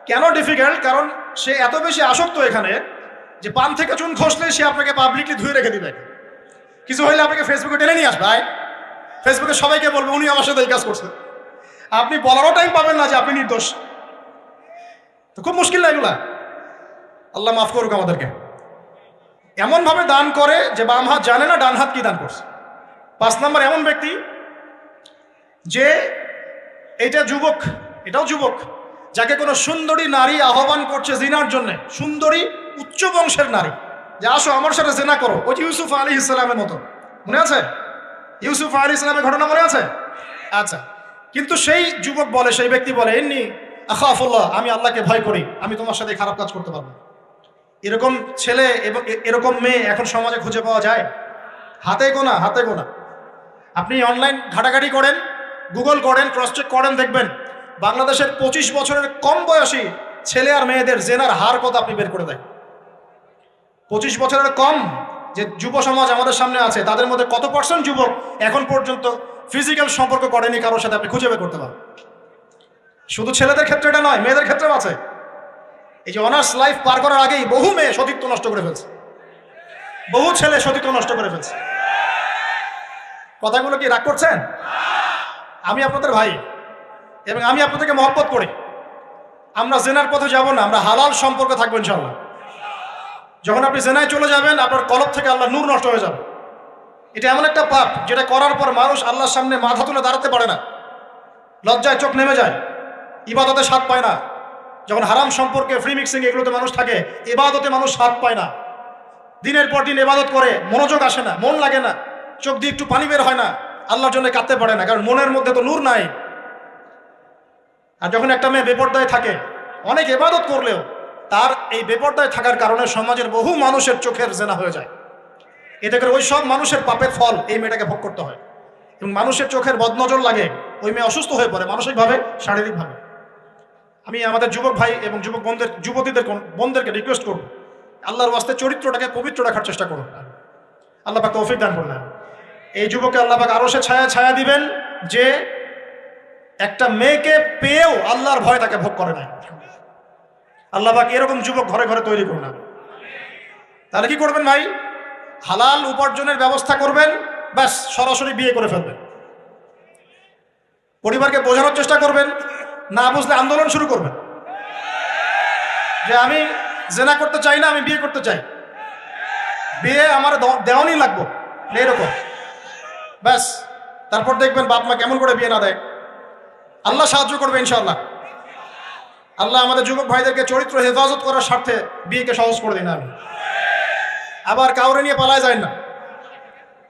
কেন ডিফিকাল্ট? কারণ সে এত বেশি আসক্ত এখানে যে পান থেকে চুন খসলে সে আপনাকে পাবলিকলি ধুয়ে রেখে দিবে। কিছু হইলে আপনাকে ফেসবুকে টেনে নিয়ে আসবে, ফেসবুকে সবাইকে বলবে উনি আমার সাথে এই কাজ করছে। আপনি বলারও টাইম পাবেন না যে আপনি নির্দোষ। তো খুব মুশকিল না এগুলা। আল্লাহ মাফ করুক আমাদেরকে। এমন ভাবে দান করে যে বাম হাত জানে না ডান হাত কি দান করছে। 5 নাম্বার এমন ব্যক্তি যে এটা যুবক, এটাও যুবক, যাকে কোনো সুন্দরী নারী আহ্বান করছে জিনার জন্য, সুন্দরী উচ্চ বংশের নারী, যে আসো আমার সাথে জেনা করো। ওই ইউসুফ আলাইহিস সালামের মতো, মনে আছে? ইউসুফ আলাইহিস সালামের ঘটনা মনে আছে? আচ্ছা, কিন্তু সেই যুবক বলে, সেই ব্যক্তি বলে, ইন্নী আখাফুল্লাহ, আমি আল্লাহকে ভয় করি, আমি তোমার সাথে খারাপ কাজ করতে পারবো না। এরকম ছেলে এবং এরকম মেয়ে এখন সমাজে খুঁজে পাওয়া যায়? হাতে গোনা, হাতে গোনা। আপনি অনলাইন ঘাটাঘাটি করেন, গুগল করেন, ক্রস চেক করেন, দেখবেন বাংলাদেশের 25 বছরের কম বয়সী ছেলে আর মেয়েদের জেনার হার কত আপনি বের করে দেন। 25 বছরের কম যে যুব সমাজ আমাদের সামনে আছে, তাদের মধ্যে কত পার্সেন্ট যুবক এখন পর্যন্ত ফিজিক্যাল সম্পর্ক করেনি কারোর সাথে, আপনি খুঁজে বের করতে পারেন। শুধু ছেলেদের ক্ষেত্রে এটা নয়, মেয়েদের ক্ষেত্রেও আছে। এই যে অনার্স লাইফ পার করার আগেই বহু মেয়ে সতীত্ব নষ্ট করে ফেলছে, বহু ছেলে সতীত্ব নষ্ট করে ফেলছে। কথাগুলো কি রাগ করছেন? আমি আপনাদের ভাই এবং আমি আপনাদেরকে মহব্বত করি। আমরা জেনার পথে যাব না, আমরা হালাল সম্পর্ক থাকবো ইনশাআল্লাহ। যখন আপনি জেনায় চলে যাবেন, আপনার কলব থেকে আল্লাহ নূর নষ্ট হয়ে যাবে। এটা এমন একটা পাপ যেটা করার পর মানুষ আল্লাহর সামনে মাথা তুলে দাঁড়াতে পারে না, লজ্জায় চোখ নেমে যায়, ইবাদতে স্বাদ পায় না। যখন হারাম সম্পর্কে, ফ্রি মিক্সিং, এগুলোতে মানুষ থাকে, ইবাদতে মানুষ স্বাদ পায় না। দিনের পর দিন ইবাদত করে, মনোযোগ আসে না, মন লাগে না, চোখ দিয়ে একটু পানি বের হয় না, আল্লাহর জন্য কাঁদতে পারে না, কারণ মনের মধ্যে তো নূর নাই। আর যখন একটা মেয়ে বেপরদায় থাকে, অনেক ইবাদত করলেও তার এই বেপরদায় থাকার কারণে সমাজের বহু মানুষের চোখের জেনা হয়ে যায়। এতে করে ওই সব মানুষের পাপের ফল এই মেয়েটাকে ভোগ করতে হয়, এবং মানুষের চোখের বদনজর লাগে, ওই মেয়ে অসুস্থ হয়ে পড়ে মানসিকভাবে, শারীরিকভাবে। আমি আমাদের যুবক ভাই এবং যুবক বোনদেরকে রিকোয়েস্ট করব, আল্লাহর ওয়াস্তে চরিত্রটাকে পবিত্র রাখার চেষ্টা করুন। আল্লাহ পাক তৌফিক দান করলেন। এই যুবককে আল্লাহ পাক আরশে ছায়া দিবেন, যে একটা মেয়েকে পেয়েও আল্লাহর ভয় তাকে ভোগ করে নাই। আল্লাহ পাক এরকম যুবক ঘরে ঘরে তৈরি করুন। তাহলে কি করবেন ভাই? হালাল উপার্জনের ব্যবস্থা করবেন, ব্যাস সরাসরি বিয়ে করে ফেলবেন। পরিবারকে বোঝানোর চেষ্টা করবেন, না বুঝলে আন্দোলন শুরু করবেন যে আমি জেনা করতে চাই না, আমি বিয়ে করতে চাই, বিয়ে আমার দেওয়ানি লাগবো, এরকম। ব্যাস তারপর দেখবেন বাপ মা কেমন করে বিয়ে না দেয়। আল্লাহ সাহায্য করবে ইনশাআল্লাহ। আল্লাহ আমাদের যুবক ভাইদেরকে চরিত্র হেফাজত করার স্বার্থে বিয়েকে সহজ করে দিন। আমি আবার কাউরে নিয়ে পালায় যায় না,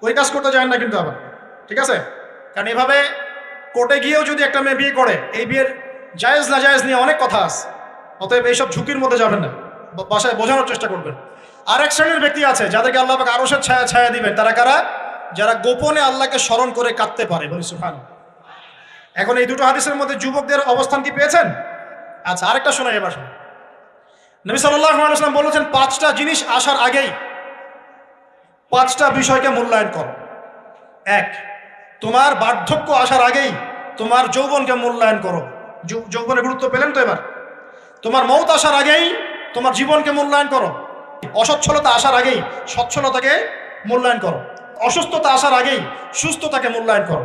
ওই কাজ করতে যায় না কিন্তু আবার, ঠিক আছে? কারণ এভাবে কোর্টে গিয়েও যদি একটা মেয়ে বিয়ে করে, এই বিয়ের জায়েজ না জায়েজ নিয়ে অনেক কথা আছে। অতএব এইসব ঝুঁকির মধ্যে যাবেন না, বাসায় বোঝানোর চেষ্টা করবেন। আর এক শ্রেণীর ব্যক্তি আছে যাদেরকে আল্লাহ পাক আরশের ছায়া দিবেন। তারা কারা? যারা গোপনে আল্লাহকে স্মরণ করে কাঁদতে পারে, বলি সুবহান। এখন এই দুটো হাদিসের মধ্যে যুবকদের অবস্থান কি পেয়েছেন? আচ্ছা, আরেকটা শোনাই এবার। নবী সাল্লাল্লাহু আলাইহি ওয়াসাল্লাম বলেছেন, 5টা জিনিস আসার আগেই 5টা বিষয়কে মূল্যায়ন করো। 1, তোমার বার্ধক্য আসার আগেই তোমার যৌবনকে মূল্যায়ন করো। যৌবনের গুরুত্ব পেলেন তো এবার? তোমার মৌত আসার আগেই তোমার জীবনকে মূল্যায়ন করো। অসচ্ছলতা আসার আগেই সচ্ছলতাকে মূল্যায়ন করো। অসুস্থতা আসার আগেই সুস্থতাকে মূল্যায়ন করো।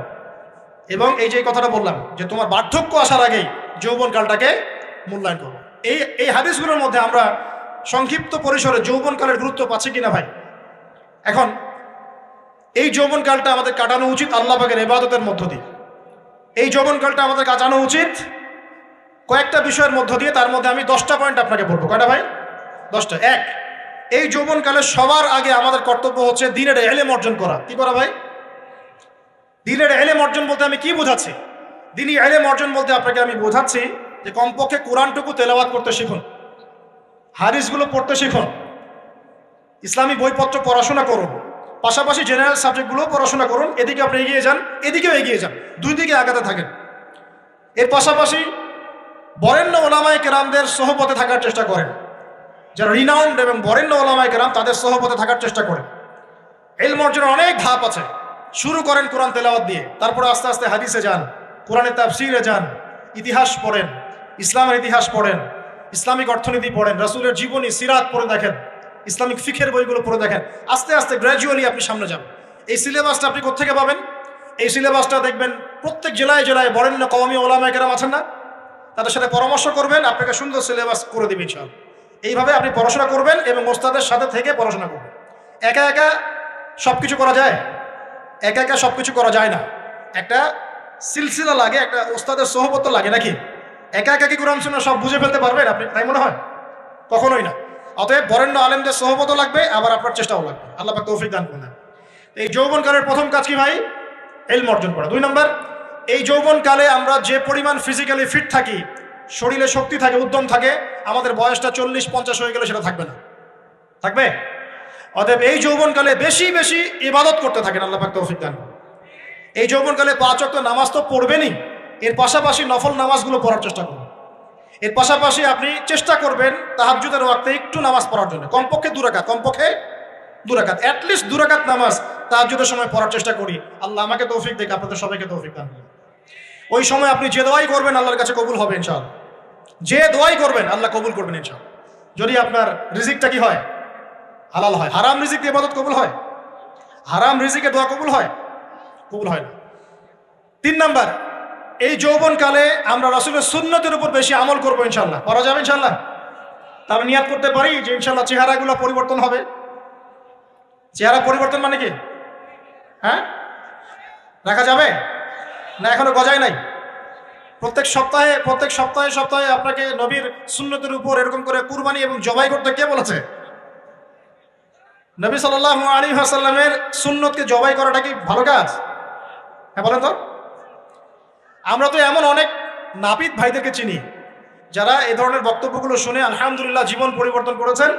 এবং এই যে কথাটা বললাম যে তোমার বার্ধক্য আসার আগেই যৌবনকালটাকে মূল্যায়ন করো, এই হাদিসগুলোর মধ্যে আমরা সংক্ষিপ্ত পরিসরে যৌবনকালের গুরুত্ব পাচ্ছি কিনা ভাই? এখন এই যৌবনকালটা আমাদের কাটানো উচিত আল্লাহ পাকের ইবাদতের মধ্য দিয়ে। এই যৌবনকালটা আমাদের কাটানো উচিত কয়েকটা বিষয়ের মধ্য দিয়ে। তার মধ্যে আমি 10টা পয়েন্ট আপনাকে বলবো। কয়টা ভাই? 10টা। 1, এই যৌবনকালে সবার আগে আমাদের কর্তব্য হচ্ছে দ্বীনের ইলম অর্জন করা। কি করা ভাই? দ্বীনের ইলম অর্জন বলতে আমি কি বোঝাচ্ছি? দ্বীনি ইলম অর্জন বলতে আপনাকে আমি বোঝাচ্ছি যে কমপক্ষে কোরআনটুকু তেলাওয়াত করতে শিখুন, হাদিসগুলো পড়তে শিখুন, ইসলামী বইপত্র পড়াশোনা করুন, পাশাপাশি জেনারেল সাবজেক্টগুলোও পড়াশোনা করুন। এদিকে আপনি এগিয়ে যান, এদিকেও এগিয়ে যান, দুই দিকে আগাতে থাকেন। এর পাশাপাশি বরেণ্য ওলামায়ে কেরামদের সোহবতে থাকার চেষ্টা করেন। যারা রিনাউন্ড এবং বরেণ্য ওলামায়ে কেরাম, তাদের সোহবতে থাকার চেষ্টা করেন। ইলম অর্জনের অনেক ধাপ আছে। শুরু করেন কোরআন তেলাওয়াত দিয়ে, তারপরে আস্তে আস্তে হাদিসে যান, কোরআনের তাফসীরে যান, ইতিহাস পড়েন, ইসলামের ইতিহাস পড়েন, ইসলামিক অর্থনীতি পড়েন, রাসূলের জীবনী সিরাত পড়ে দেখেন, ইসলামিক ফিকের বইগুলো পড়ে দেখেন। আস্তে আস্তে গ্র্যাজুয়ালি আপনি সামনে যান। এই সিলেবাসটা আপনি কোত্থেকে পাবেন? এই সিলেবাসটা দেখবেন প্রত্যেক জেলায় জেলায় বরেণ্য কওমি ওলামায়ে কেরাম আছেন না, তাদের সাথে পরামর্শ করবেন, আপনাকে সুন্দর সিলেবাস করে দেবে ইনশাআল্লাহ। এইভাবে আপনি পড়াশোনা করবেন এবং ওস্তাদের সাথে থেকে পড়াশোনা করবেন। একা একা সব কিছু করা যায়? একা একা সব কিছু করা যায় না। একটা সিলসিলা লাগে, একটা ওস্তাদের সোহবত লাগে, নাকি? একা একা কি কোরআন সুন্নাহ সব বুঝে ফেলতে পারবেন আপনি? তাই মনে হয়? কখনোই না। অতএব বরেণ্য আলেমদের সোহবতও লাগবে, আবার আপনার চেষ্টাও লাগবে। আল্লাহ পাক তৌফিক দান করুন। এই যৌবনকালের প্রথম কাজ কি ভাই? ইলম অর্জন করা। 2 নম্বর, এই যৌবনকালে আমরা যে পরিমাণ ফিজিক্যালি ফিট থাকি, শরীরে শক্তি থাকে, উদ্যম থাকে, আমাদের বয়সটা 40-50 হয়ে গেলে সেটা থাকবে না। থাকবে? অতএব এই যৌবনকালে বেশি বেশি ইবাদত করতে থাকেন, আল্লাহ পাক তৌফিক দান করুন। এই যৌবনকালে 5 ওয়াক্ত নামাজ তো পড়বেনই, এর পাশাপাশি নফল নামাজগুলো পড়ার চেষ্টা করুন। এর পাশাপাশি আপনি চেষ্টা করবেন তাহাজ্জুদের ওয়াক্তে একটু নামাজ পড়ার জন্য, কমপক্ষে 2 রাকাত, কমপক্ষে 2 রাকাত, অ্যাটলিস্ট 2 রাকাত নামাজ তাহাজ্জুদের সময় পড়ার চেষ্টা করি। আল্লাহ আমাকে তৌফিক দেখ, আপনাদের সবাইকে তৌফিক দান করুন। ওই সময় আপনি যে দোয়াই করবেন আল্লাহর কাছে কবুল হবে ইনশাআল্লাহ। যে দোয়াই করবেন আল্লাহ কবুল করবেন ইনশাআল্লাহ, যদি আপনার রিজিকটা কি হয়, হালাল হয়। হারাম রিজিক দিয়ে ইবাদত কবুল হয়? হারাম রিজিকে দোয়া কবুল হয়? কবুল হয় না। 3 নাম্বার, এই যৌবনকালে আমরা রাসূলের সুন্নতের উপর বেশি আমল করবো ইনশাআল্লাহ। করা যাবে ইনশাআল্লাহ? তাহলে নিয়াত করতে পারি যে ইনশাআল্লাহ চেহারাগুলো পরিবর্তন হবে। চেহারা পরিবর্তন মানে কি? হ্যাঁ, রাখা যাবে না? এখনো গজায় নাই। প্রত্যেক সপ্তাহে আপনাকে নবীর সুন্নতের উপর এরকম করে কুরবানি এবং জবাই করতে কে বলেছে? নবী সাল্লাল্লাহু আলাইহি ওয়াসাল্লামের সুন্নতকে জবাই করাটা কি ভালো কাজ? হ্যাঁ বলেন তো। আমরা তো এমন অনেক নাপিত ভাইদেরকে চিনি যারা এই ধরনের বক্তব্যগুলো শুনে আলহামদুলিল্লাহ জীবন পরিবর্তন করেছেন।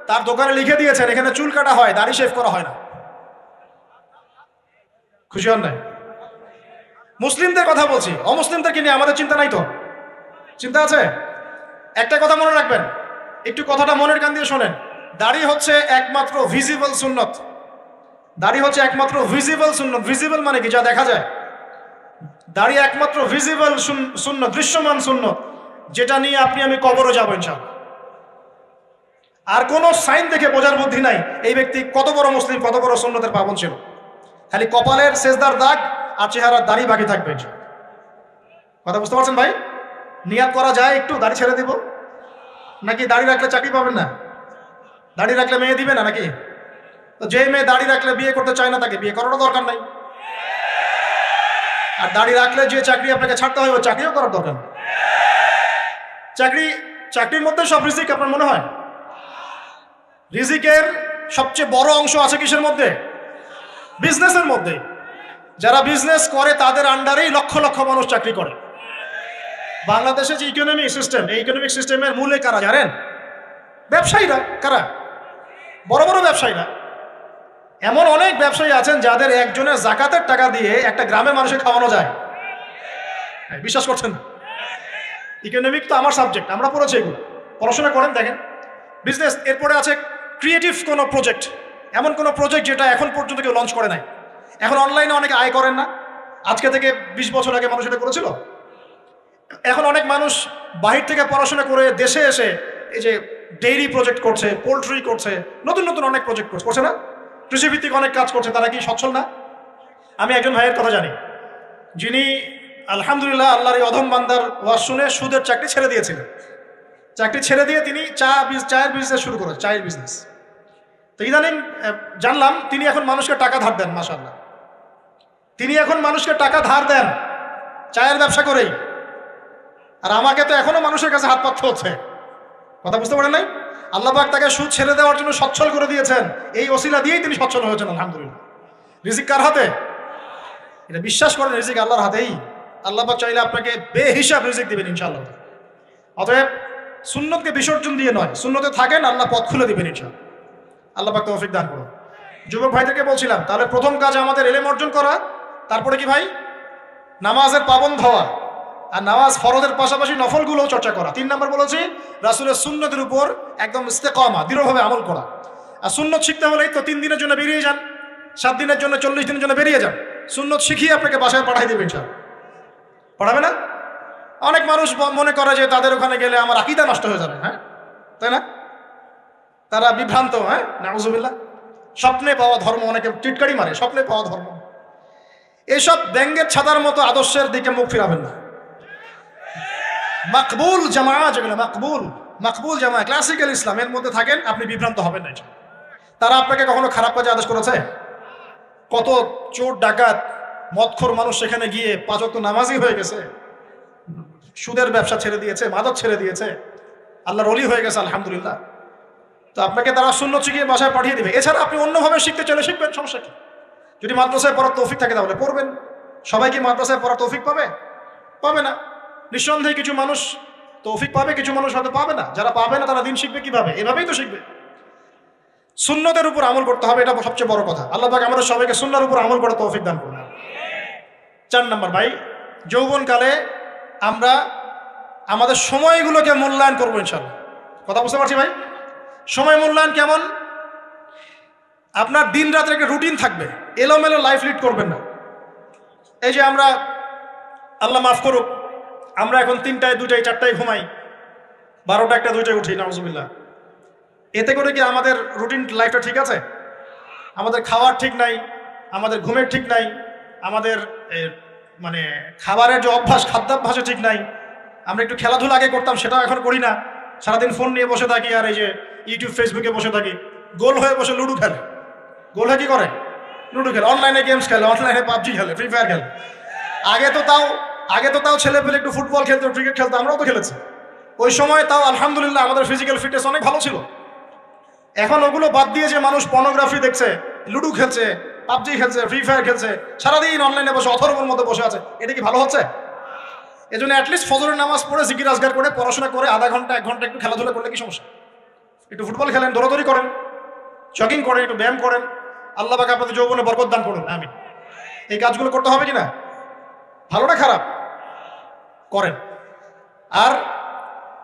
তার দোকানে লিখে দিয়েছেন এখানে চুল কাটা হয়, দাড়ি শেভ করা হয় না। খুশি হন নাই? মুসলিমদের কথা বলছি, অমুসলিমদেরকে নিয়ে আমাদের চিন্তা নাই তো? চিন্তা আছে? একটা কথা মনে রাখবেন, একটু কথাটা মনের কান দিয়ে শোনেন। দাড়ি হচ্ছে একমাত্র ভিজিবল সুন্নত। দাড়ি হচ্ছে একমাত্র ভিজিবল সুন্নত। ভিজিবল মানে কি? যা দেখা যায়। দাড়ি একমাত্র ভিজিবল সুন্নত, দৃশ্যমান সুন্নত, যেটা নিয়ে আপনি আমি কবরে যাবো ইনশাআল্লাহ। আর কোন সাইন দেখে বোঝার বুদ্ধি নাই এই ব্যক্তি কত বড় মুসলিম, কত বড় সুন্নতের পাবন ছিল। খালি কপালের সেজদার দাগ আর চেহারার দাড়ি বাকি থাকবে। কথা বুঝতে পারছেন ভাই? নিয়াত করা যায় একটু দাড়ি ছেড়ে দিব, নাকি দাড়ি রাখলে চাকরি পাবেন না? দাড়ি রাখলে মেয়ে দিবে না নাকি? তো যে মেয়ে দাড়ি রাখলে বিয়ে করতে চায় না তাকে বিয়ে করারও দরকার নাই। আর দাড়ি রাখলে যে চাকরি আপনাকে ছাড়তে হয় ওই চাকরিও করার দরকার নেই। চাকরির মধ্যে সব রিজিক আপনার মনে হয়? রিজিকের সবচেয়ে বড় অংশ আছে কিসের মধ্যে? বিজনেসের মধ্যে। যারা বিজনেস করে তাদের আন্ডারেই লক্ষ লক্ষ মানুষ চাকরি করে। বাংলাদেশে যে ইকোনমিক সিস্টেম, এই ইকোনমিক সিস্টেমের মূলে কারা জানেন? ব্যবসায়ীরা। কারা? বড় বড় ব্যবসায়ীরা। এমন অনেক ব্যবসায়ী আছেন যাদের একজনের জাকাতের টাকা দিয়ে একটা গ্রামের মানুষকে খাওয়ানো যায়। বিশ্বাস করছেন? ইকোনমিক তো আমার সাবজেক্ট, আমরা পড়েছি এগুলো, পড়াশোনা করেন, দেখেন। বিজনেস, এরপরে আছে ক্রিয়েটিভ কোনো প্রজেক্ট, এমন কোনো প্রজেক্ট যেটা এখন পর্যন্ত কেউ লঞ্চ করে নাই। এখন অনলাইনে অনেকে আয় করেন না? আজকে থেকে 20 বছর আগে মানুষ এটা করেছিল। এখন অনেক মানুষ বাহির থেকে পড়াশোনা করে দেশে এসে এই যে ডেইরি প্রজেক্ট করছে, পোলট্রি করছে, নতুন নতুন অনেক প্রজেক্ট করছে না? কৃষিভিত্তিক অনেক কাজ করছে। তারা কি সচ্ছল না? আমি একজন ভাইয়ের কথা জানি, যিনি আলহামদুলিল্লাহ আল্লাহর এই অধম বান্দার ওয়াজ শুনে সুদের চাকরি ছেড়ে দিয়েছিলেন। চাকরি ছেড়ে দিয়ে তিনি চায়ের বিজনেস শুরু করেন, চায়ের বিজনেস। তো ইদানিং জানলাম তিনি এখন মানুষকে টাকা ধার দেন। মাশাআল্লাহ, তিনি এখন মানুষকে টাকা ধার দেন চায়ের ব্যবসা করেই। আর আমাকে তো এখনো মানুষের কাছে হাত পাততে হচ্ছে। কথা বুঝতে পারেন নাই? আল্লাহ পাক তাকে সুদ ছেড়ে দেওয়ার জন্য সচ্ছল করে দিয়েছেন। এই ওসিলা দিয়েই তিনি সচ্ছল হয়েছেন আলহামদুলিল্লাহ। রিজিক কার হাতে? এটা বিশ্বাস করেন, রিজিক আল্লাহর হাতেই। আল্লাহ পাক চাইলে আপনাকে বেহিসাব রিজিক দিবেন ইনশাআল্লাহ। অতএব সুন্নতকে বিসর্জন দিয়ে নয়, সুন্নতে থাকেন, আল্লাহ পথ খুলে দিবেন ইনশাআল্লাহ। আল্লাহ পাক তৌফিক দান করুন। যুবক ভাইদেরকে বলছিলাম, তাহলে প্রথম কাজ আমাদের ইলম অর্জন করা। তারপরে কি ভাই? নামাজের পাবন্দ হওয়া। আর নামাজ ফরজের পাশাপাশি নফলগুলোও চর্চা করা। 3 নম্বর বলেছি রাসূলের সুন্নতের উপর একদম ইস্তেকামা, দৃঢ়ভাবে আমল করা। আর সুন্নত শিখতে হলেই তো 3 দিনের জন্য বেরিয়ে যান, 7 দিনের জন্য, 40 দিনের জন্য বেরিয়ে যান। সুন্নত শিখিয়ে আপনাকে বাসায় পাঠাই দেবে ইনশাআল্লাহ। পড়াবে না? অনেক মানুষ মনে করে যে তাদের ওখানে গেলে আমার আকীদা নষ্ট হয়ে যাবে। হ্যাঁ, তাই না? তারা বিভ্রান্ত। হ্যাঁ, নাউজুবিল্লাহ। স্বপ্নে পাওয়া ধর্ম, অনেকে টিটকারি মারে, স্বপ্নে পাওয়া ধর্ম। এসব ব্যঙ্গের ছাতার মতো আদর্শের দিকে মুখ ফিরাবেন না। মাকবুল জামা, যেগুলো মাকবুল জামা, ক্লাসিক্যাল ইসলামের মধ্যে থাকেন, আপনি বিভ্রান্ত হবেন না। তারা আপনাকে কখনো খারাপ কাজে আদেশ করেছে? কত চোর ডাকাত মদখোর মানুষ সেখানে গিয়ে 5 ওয়াক্ত নামাজি হয়ে গেছে, সুদের ব্যবসা ছেড়ে দিয়েছে, মাদক ছেড়ে দিয়েছে, আল্লাহর ওলি হয়ে গেছে আলহামদুলিল্লাহ। তো আপনাকে তারা সুন্নত শিখিয়ে বাসায় পাঠিয়ে দিবে। এছাড়া আপনি অন্যভাবে শিখতে চলে শিখবেন, সমস্যা কি? যদি মাদ্রাসায় পড়ার তৌফিক থাকে তাহলে পড়বেন, সবাই কি মাদ্রাসায় পড়ার তৌফিক পাবে? পাবে না। নিঃসন্দেহে কিছু মানুষ তৌফিক পাবে, কিছু মানুষ হয়তো পাবে না। যারা পাবে না তারা দিন শিখবে কিভাবে? এভাবেই তো শিখবে। সুন্নতের উপর আমল করতে হবে, এটা সবচেয়ে বড় কথা। আল্লাহ পাক আমাদের সবাইকে সুন্নাহর উপর আমল করে তৌফিক দান করুন। 4 নম্বর ভাই, যৌবনকালে আমরা আমাদের সময়গুলোকে মূল্যায়ন করবো ইনশাআল্লাহ। কথা বুঝতে পারছি ভাই? সময় মূল্যায়ন কেমন? আপনার দিন রাতের একটা রুটিন থাকবে, এলোমেলো লাইফ লিড করবেন না। এই যে আমরা, আল্লাহ মাফ করুক, আমরা এখন 3টায় 2টায় 4টায় ঘুমাই, 12টা 1টা 2টায় উঠি, নাউজুবিল্লাহ। এতে করে কি আমাদের রুটিন লাইফটা ঠিক আছে? আমাদের খাওয়ার ঠিক নাই, আমাদের ঘুমের ঠিক নাই, আমাদের মানে খাবারের যে অভ্যাস, খাদ্যাভ্যাসও ঠিক নাই। আমরা একটু খেলাধুলা আগে করতাম, সেটাও এখন করি না। সারাদিন ফোন নিয়ে বসে থাকি, আর এই যে ইউটিউব ফেসবুকে বসে থাকি। গোল হয়ে বসে লুডো খেলে, গোল হয়ে কি করে? লুডো খেলে, অনলাইনে গেমস খেলে, অনলাইনে পাবজি খেলে, ফ্রি ফায়ার খেলে। আগে তো তাও ছেলে পেলে একটু ফুটবল খেলতো, ক্রিকেট খেলতো, আমরাও তো খেলেছি। ওই সময় তাও আলহামদুলিল্লাহ আমাদের ফিজিক্যাল ফিটনেস অনেক ভালো ছিল। এখন ওগুলো বাদ দিয়ে যে মানুষ পর্নোগ্রাফি দেখছে, লুডো খেলছে, পাবজি খেলছে, ফ্রি ফায়ার খেলছে, সারাদিন অনলাইনে বসে অথর্বর মধ্যে বসে আছে, এটা কি ভালো হচ্ছে? এজন্য অ্যাটলিস্ট ফজরের নামাজ পড়ে জিকির আজগার করে পড়াশোনা করে আধা ঘন্টা 1 ঘন্টা একটু খেলাধুলা করলে কি সমস্যা? একটু ফুটবল খেলেন, দৌড়াদৌড়ি করেন, জগিং করেন, একটু ব্যায়াম করেন। আল্লাহ পাক আপনাদের যৌবনে বরকত দান করুন, আমিন। এই কাজগুলো করতে হবে কিনা? ভালো না খারাপ? করেন। আর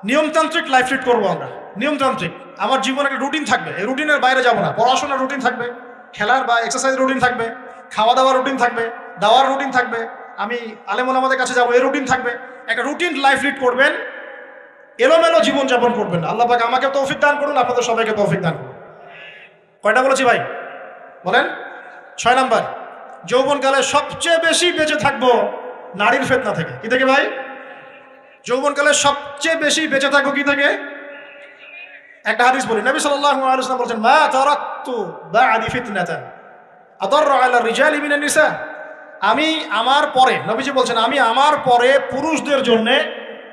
নিয়মতান্ত্রিক লাইফ লিড করবো আমরা। নিয়মতান্ত্রিক, আমার জীবনে একটা রুটিন থাকবে, এই রুটিনের বাইরে যাব না। পড়াশোনার রুটিন থাকবে, খেলার বা এক্সারসাইজ রুটিন থাকবে, খাওয়া দাওয়ার রুটিন থাকবে, দাওয়ার রুটিন থাকবে, আমি আলেম ওলামাদের কাছে যাবো, এই রুটিন থাকবে। একটা রুটিন লাইফ লিড করবেন, এলোমেলো জীবন যাপন করবেন। আল্লাহ পাক আমাকে তৌফিক দান করুন, আপনাদের সবাইকে তৌফিক দান করুন। কয়টা বলেছি ভাই? বলেন। 6 নাম্বার, যৌবনকালে সবচেয়ে বেশি বেঁচে থাকবো নারীর ফিতনা থেকে। কি থেকে ভাই? যৌবনকালে সবচেয়ে বেশি বেঁচে থাকবো কি থেকে? একটা হাদিস বলি, নবী সাল্লাল্লাহু আলাইহি ওয়াসাল্লাম বলেছেন, মা তারাকতু বা'দি ফিতনাতান আদাররু আলা রিজালি মিনান নিসা। আমি আমার পরে, নবীজি বলছেন, আমি আমার পরে পুরুষদের জন্য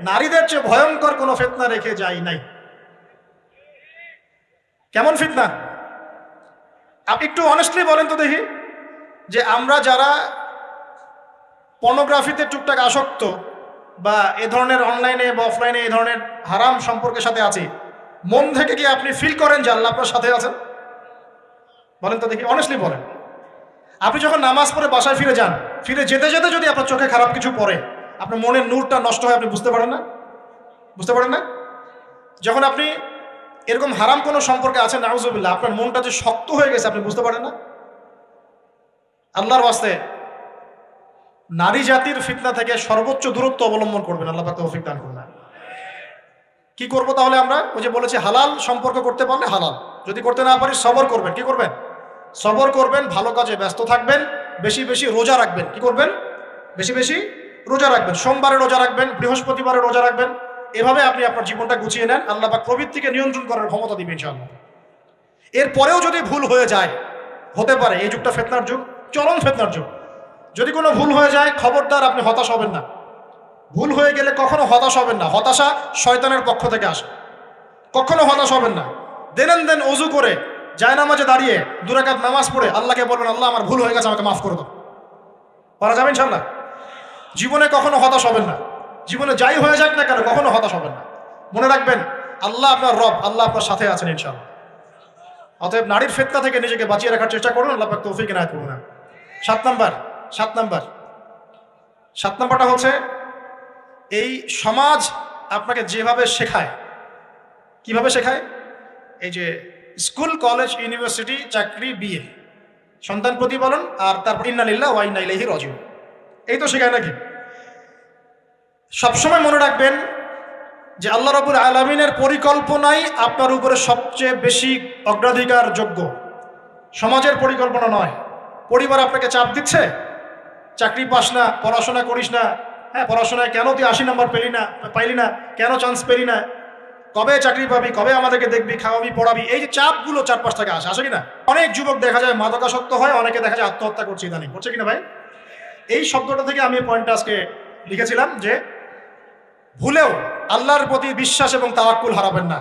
নারীদের চেয়ে ভয়ঙ্কর কোনো ফিতনা রেখে যাই নাই। কেমন ফিতনা? আপনি একটু অনেস্টলি বলেন তো দেখি, যে আমরা যারা পর্নোগ্রাফিতে টুকটাক আসক্ত বা এ ধরনের অনলাইনে বা অফলাইনে এই ধরনের হারাম সম্পর্কের সাথে আছি, মন থেকে কি আপনি ফিল করেন যে আল্লাহ আপনার সাথে আছেন? বলেন তো দেখি, অনেস্টলি বলেন। আপনি যখন নামাজ পড়ে বাসায় ফিরে যান, ফিরে যেতে যেতে যদি আপনার চোখে খারাপ কিছু পড়ে, আপনার মনের নূরটা নষ্ট হয়, আপনি বুঝতে পারেন না? বুঝতে পারেন না? যখন আপনি এরকম হারাম কোনো সম্পর্কে আছেন, নাউজুবিল্লাহ, আপনার মনটা যে শক্ত হয়ে গেছে, আপনি বুঝতে পারেন না? আল্লাহর ওয়াস্তে নারী জাতির ফিতনা থেকে সর্বোচ্চ দূরত্ব অবলম্বন করবেন। আল্লাহ পাক তৌফিক দান করুন। কি করবো তাহলে আমরা? ওই যে বলেছি, হালাল সম্পর্ক করতে পারলে হালাল, যদি করতে না পারি সবর করবেন। কি করবেন? সবর করবেন, ভালো কাজে ব্যস্ত থাকবেন, বেশি বেশি রোজা রাখবেন। কি করবেন? বেশি বেশি রোজা রাখবেন। সোমবারে রোজা রাখবেন, বৃহস্পতিবারে রোজা রাখবেন। এভাবে আপনি আপনার জীবনটা গুছিয়ে নেন, আল্লাহ পাক প্রবৃত্তিকে নিয়ন্ত্রণ করার ক্ষমতা দিবেন ইনশাআল্লাহ। এরপরেও যদি ভুল হয়ে যায়, হতে পারে এই যুগটা ফিতনার যুগ, চরম ফিতনার যুগ। যদি কোনো ভুল হয়ে যায়, খবরদার আপনি হতাশ হবেন না। ভুল হয়ে গেলে কখনো হতাশ হবেন না। হতাশা শয়তানের পক্ষ থেকে আসে, কখনো হতাশ হবেন না। দেন ওযু করে জায়নামাজে দাঁড়িয়ে 2 রাকাত নামাজ পড়ে আল্লাহকে বলবেন, আল্লাহ আমার ভুল হয়ে গেছে, আমাকে মাফ করে দাও। পারা যাবে ইনশাআল্লাহ। জীবনে কখনো হতাশ হবেন না। জীবনে যাই হয়ে যাক না কেন, কখনো হতাশ হবেন না। মনে রাখবেন, আল্লাহ আপনার রব, আল্লাহ আপনার সাথে আছেন ইনশাআল্লাহ। অতএব নারীর ফিতনা থেকে নিজেকে বাঁচিয়ে রাখার চেষ্টা করুন। আল্লাহ পাক তৌফিক এনায়েত করুন। 7 নাম্বারটা হচ্ছে, এই সমাজ আপনাকে যেভাবে শেখায়, কিভাবে শেখায়? এই যে স্কুল, কলেজ, ইউনিভার্সিটি, চাকরি, বিয়ে, সন্তান প্রতিপালন, আর তারপর ইন্না লিল্লাহি ওয়া ইন্না ইলাইহি রাজিউন, এই তো শেখায় নাকি? সবসময় মনে রাখবেন যে আল্লাহ রাব্বুল আলামিনের পরিকল্পনাই আপনার উপরে সবচেয়ে বেশি অগ্রাধিকার যোগ্য, সমাজের পরিকল্পনা নয়। পরিবার আপনাকে চাপ দিচ্ছে, চাকরি পাস না, পড়াশোনা করিস না, হ্যাঁ পড়াশোনায় কেন তুই 80 নাম্বার পাইলি না, কেন চান্স পেলি না, কবে চাকরি পাবি, কবে আমাদেরকে দেখবি, খাওয়াবি, পড়াবি, এই যে চাপগুলো চারপাশ থেকে আসে কিনা? অনেক যুবক দেখা যায় মাদকাসক্ত হয়, অনেকে দেখা যায় আত্মহত্যা করছে ইদানিং, করছে কিনা ভাই? এই শব্দটা থেকে আমি পয়েন্টটা আজকে লিখেছিলাম যে ভুলেও আল্লাহর প্রতি বিশ্বাস এবং তাওয়াক্কুল হারাবেন না।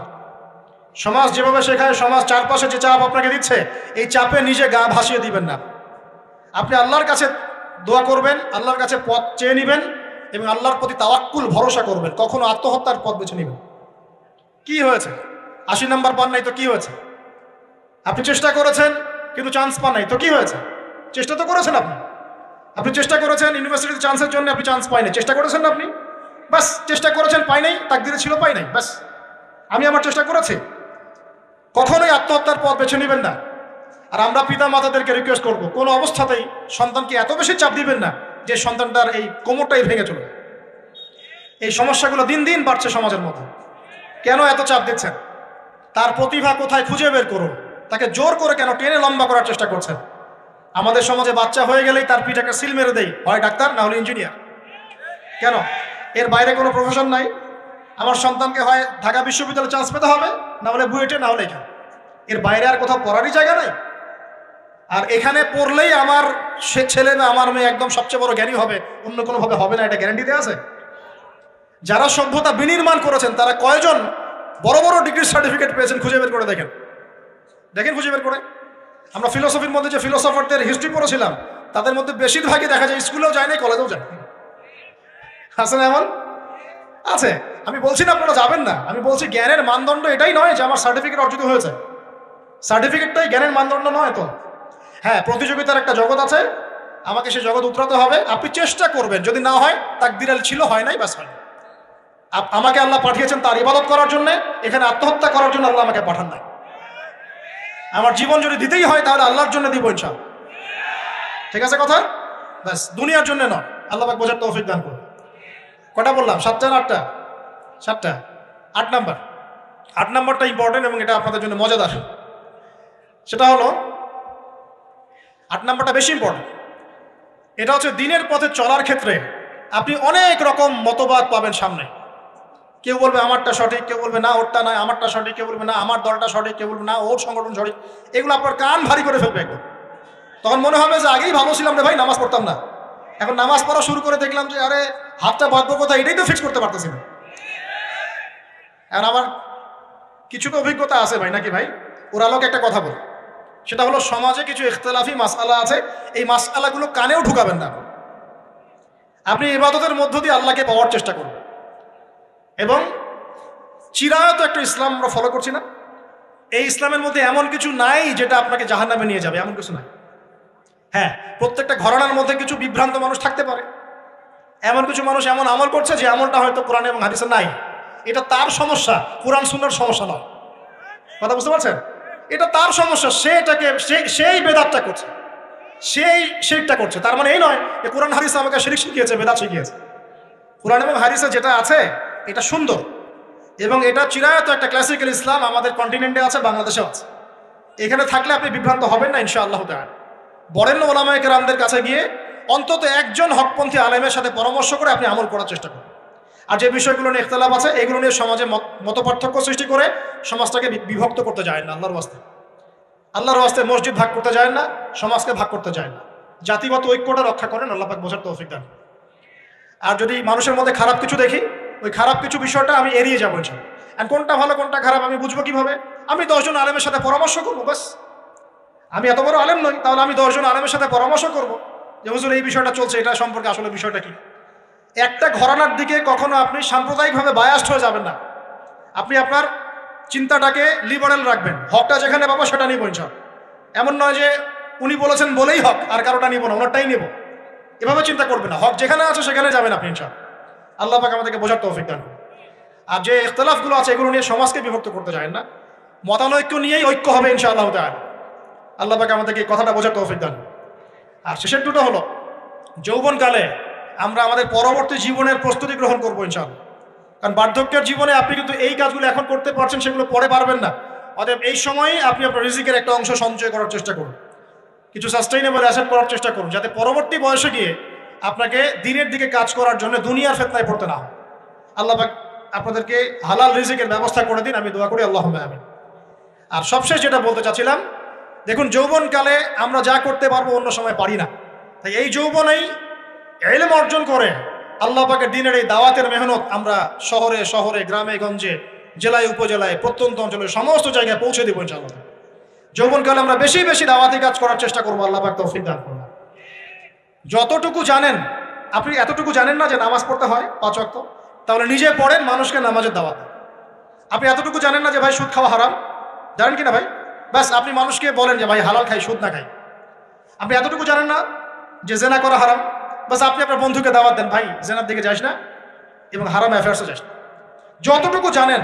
সমাজ যেভাবে শেখায়, সমাজ চারপাশে যে চাপ আপনাকে দিচ্ছে, এই চাপে নিজে গা ভাসিয়ে দিবেন না। আপনি আল্লাহর কাছে দোয়া করবেন, আল্লাহর কাছে পথ চেয়ে নেবেন এবং আল্লাহর প্রতি তাওয়াক্কুল ভরসা করবেন, কখনো আত্মহত্যার পথ বেছে নেবেন। কি হয়েছে? 80 নাম্বার পান নাই তো কি হয়েছে? আপনি চেষ্টা করেছেন কিন্তু চান্স পান নাই তো কি হয়েছে? চেষ্টা তো করেছেন আপনি। আপনি চেষ্টা করেছেন ইউনিভার্সিটিতে চান্সের জন্য, আপনি চান্স পাই নাই, চেষ্টা করেছেন না আপনি? বাস, চেষ্টা করেছেন, পাই নাই, তাকদিরে ছিল পাই নাই, বাস। আমি আমার চেষ্টা করেছি। কখনোই আত্মহত্যার পথ বেছে নেবেন না। আর আমরা পিতা মাতাদেরকে রিকোয়েস্ট করবো, কোনো অবস্থাতেই সন্তানকে এত বেশি চাপ দিবেন না যে সন্তানটার এই কোমরটাই ভেঙে চলবে। এই সমস্যাগুলো দিন দিন বাড়ছে সমাজের মধ্যে। কেন এত চাপ দিচ্ছেন? তার প্রতিভা কোথায় খুঁজে বের করুন। তাকে জোর করে কেন টেনে লম্বা করার চেষ্টা করছেন? আমাদের সমাজে বাচ্চা হয়ে গেলেই তার পিঠে একটা সিল মেরে দেয়, হয় ডাক্তার না হলে ইঞ্জিনিয়ার। কেন? এর বাইরে কোনো প্রফেশন নাই? আমার সন্তানকে হয় ঢাকা বিশ্ববিদ্যালয়ে চান্স পেতে হবে, না হলে বুয়েটে, না হলে এখানে। এর বাইরে আর কোথাও পড়ারই জায়গা নাই। আর এখানে পড়লেই আমার সে ছেলে না আমার মেয়ে একদম সবচেয়ে বড় জ্ঞানী হবে, অন্য কোনোভাবে হবে না, এটা গ্যারান্টি দেওয়া আছে? যারা সভ্যতা বিনির্মাণ করেছেন তারা কয়জন বড় বড় ডিগ্রি সার্টিফিকেট পেয়েছেন খুঁজে বের করে দেখেন। দেখেন খুঁজে বের করে। আমরা ফিলোসফির মধ্যে যে ফিলোসফারদের হিস্ট্রি পড়েছিলাম তাদের মধ্যে বেশিরভাগই দেখা যায় স্কুলেও যায় নাই, কলেজেও যায়। আছে না এমন? আছে। আমি বলছি না আপনারা যাবেন না, আমি বলছি জ্ঞানের মানদণ্ড এটাই নয় যে আমার সার্টিফিকেট অর্জিত হয়েছে। সার্টিফিকেটটাই জ্ঞানের মানদণ্ড নয় তো। হ্যাঁ, প্রতিযোগিতার একটা জগৎ আছে, আমাকে সে জগৎ উতরাতে হবে। আপনি চেষ্টা করবেন, যদি না হয় তাকদীরে ছিল, হয় নাই, বাস হয়। আমাকে আল্লাহ পাঠিয়েছেন তার ইবাদত করার জন্য, এখানে আত্মহত্যা করার জন্য আল্লাহ আমাকে পাঠান নাই। আমার জীবন যদি দিতেই হয় তাহলে আল্লাহর জন্য দিব ইনশাআল্লাহ। ঠিক আছে কথা? ব্যাস, দুনিয়ার জন্য নয়। আল্লাহ পাক বোঝার তৌফিক দান করুন। কটা বললাম? 7টা না 8টা? 7টা। 8 নাম্বার। 8 নাম্বারটা ইম্পর্টেন্ট এবং এটা আপনাদের জন্য মজাদার। সেটা হলো 8 নাম্বারটা বেশি ইম্পর্টেন্ট। এটা হচ্ছে দিনের পথে চলার ক্ষেত্রে আপনি অনেক রকম মতবাদ পাবেন সামনে। কেউ বলবে আমারটা সঠিক, কেউ বলবে না ওরটা নয়, আমারটা সঠিক, কেউ বলবে না আমার দলটা সঠিক, কেউ বলবে না ওর সংগঠন সঠিক। এগুলো আপনার কান ভারী করে ফেলবে একদম। তখন মনে হবে যে আগেই ভালো ছিলাম রে ভাই, নামাজ পড়তাম না। এখন নামাজ পড়া শুরু করে দেখলাম যে আরে হাতটা বাঁধবো কোথায়, এটাই তো ফিক্স করতে পারতেছি না। আর আমার কিছু তো অভিজ্ঞতা আছে ভাই, নাকি ভাই? ওর আলোকে একটা কথা বল, সেটা হলো সমাজে কিছু ইখতিলাফি মাসআলা আছে, এই মাসআলাগুলো কানেও ঢুকাবেন না। আপনি ইবাদতের মধ্য দিয়ে আল্লাহকে পাওয়ার চেষ্টা করবেন। এবং চিরায়ত একটা ইসলাম আমরা ফলো করছি না? এই ইসলামের মধ্যে এমন কিছু নাই যেটা আপনাকে জাহান্নামে নিয়ে যাবে, এমন কিছু নাই। হ্যাঁ, প্রত্যেকটা ঘরানার মধ্যে কিছু বিভ্রান্ত মানুষ থাকতে পারে। এমন কিছু মানুষ এমন আমল করছে যে আমলটা হয়তো কোরআন এবং হাদিসে নাই। এটা তার সমস্যা, কোরআন সুন্নাহর সমস্যা নয়। কথা বুঝতে পারছেন? এটা তার সমস্যা, সেই বেদাতটা করছে, সেই শিরকটা করছে। তার মানে এই নয় যে কোরআন হাদিস আমাকে শিরক শিখিয়েছে, বেদাত শিখিয়েছে। কোরআন এবং হাদিসে যেটা আছে এটা সুন্দর এবং এটা চিরায়ত একটা ক্লাসিক্যাল ইসলাম আমাদের কন্টিনেন্টে আছে, বাংলাদেশেও আছে। এখানে থাকলে আপনি বিভ্রান্ত হবেন না ইনশাআল্লাহ তাআলা। বরেণ্য ওলামায়ে কেরামদের কাছে গিয়ে অন্তত একজন হকপন্থী আলেমের সাথে পরামর্শ করে আপনি আমল করার চেষ্টা করুন। আর যে বিষয়গুলো নিয়ে ইখতিলাফ আছে এগুলো নিয়ে সমাজে মতপার্থক্য সৃষ্টি করে সমাজটাকে বিভক্ত করতে যায় না। আল্লাহর ওয়াস্তে মসজিদ ভাগ করতে যায় না, সমাজকে ভাগ করতে যায় না। জাতিগত ঐক্যটা রক্ষা করেন, আল্লাহ পাক বোঝার তৌফিক দান। আর যদি মানুষের মধ্যে খারাপ কিছু দেখি, ওই খারাপ কিছু বিষয়টা আমি এড়িয়ে যাবো ইনশাআল্লাহ। আর কোনটা ভালো কোনটা খারাপ আমি বুঝবো কিভাবে? আমি 10 জন আলেমের সাথে পরামর্শ করবো, বাস। আমি এত বড় আলেম নই, তাহলে আমি 10 জন আলেমের সাথে পরামর্শ করবো যে হুজুর এই বিষয়টা চলছে, এটা সম্পর্কে আসলে বিষয়টা কি। একটা ঘরানার দিকে কখনো আপনি সাম্প্রদায়িকভাবে বায়াস্ট হয়ে যাবেন না। আপনি আপনার চিন্তাটাকে লিবারেল রাখবেন, হকটা যেখানে পাবো সেটা নিব ইনশাআল্লাহ। এমন নয় যে উনি বলেছেন বলেই হক, আর কারোটা নিব না, ওনারটাই নেব, এভাবে চিন্তা করবেন না। হক যেখানে আছে সেখানে যাবেন আপনি ইনশাআল্লাহ। আল্লাহ পাক আমাদেরকে বোঝার তৌফিক দান। আর যে ইখতিলাফগুলো আছে এগুলো নিয়ে সমাজকে বিভক্ত করতে যায় না, মতানৈক্য নিয়েই ঐক্য হবে ইনশাআল্লাহ তাআলা। আল্লাহ পাক আমাদেরকে এই কথাটা বোঝার তৌফিক দান। আর শেষের দুটো হলো যৌবনকালে আমরা আমাদের পরবর্তী জীবনের প্রস্তুতি গ্রহণ করবো ইনশাআল্লাহ। কারণ বার্ধক্যের জীবনে আপনি কিন্তু এই কাজগুলো এখন করতে পারছেন, সেগুলো পরে পারবেন না। অতএব এই সময়ই আপনি আপনার রিজিকের একটা অংশ সঞ্চয় করার চেষ্টা করুন, কিছু সাস্টেইনেবল অ্যাসেট করার চেষ্টা করুন, যাতে পরবর্তী বয়সে গিয়ে আপনাকে দিনের দিকে কাজ করার জন্য দুনিয়ার ফিতনায় পড়তে না হয়। আল্লাহ পাক আপনাদেরকে হালাল রিজিকের ব্যবস্থা করে দিন, আমি দোয়া করি আল্লাহুম্মা আমিন। আর সবশেষ যেটা বলতে চাচ্ছিলাম, দেখুন যৌবনকালে আমরা যা করতে পারবো অন্য সময় পারি না। তাই এই যৌবনেই ইলম অর্জন করে আল্লাহ পাকের দিনের এই দাওয়াতের মেহনত আমরা শহরে শহরে, গ্রামে গঞ্জে, জেলায় উপজেলায়, প্রত্যন্ত অঞ্চলে সমস্ত জায়গায় পৌঁছে দেবো ইনশাআল্লাহ। যৌবনকালে আমরা বেশি বেশি দাওয়াতি কাজ করার চেষ্টা করবো, আল্লাহ পাক তৌফিক দান করুন। যতটুকু জানেন, আপনি এতটুকু জানেন না যে নামাজ পড়তে হয় 5 ওয়াক্ত, তাহলে নিজে পড়েন, মানুষকে নামাজের দাওয়াত দেন। আপনি এতটুকু জানেন না যে ভাই সুদ খাওয়া হারাম, জানেন কি না ভাই? ব্যাস আপনি মানুষকে বলেন যে ভাই হালাল খাই, সুদ না খাই। আপনি এতটুকু জানেন না যে জেনা করা হারাম, বাস আপনি আপনার বন্ধুকে দাওয়াত দেন, ভাই জেনার দিকে যাস না এবং হারাম অ্যাফেয়ার্সে যাস না। যতটুকু জানেন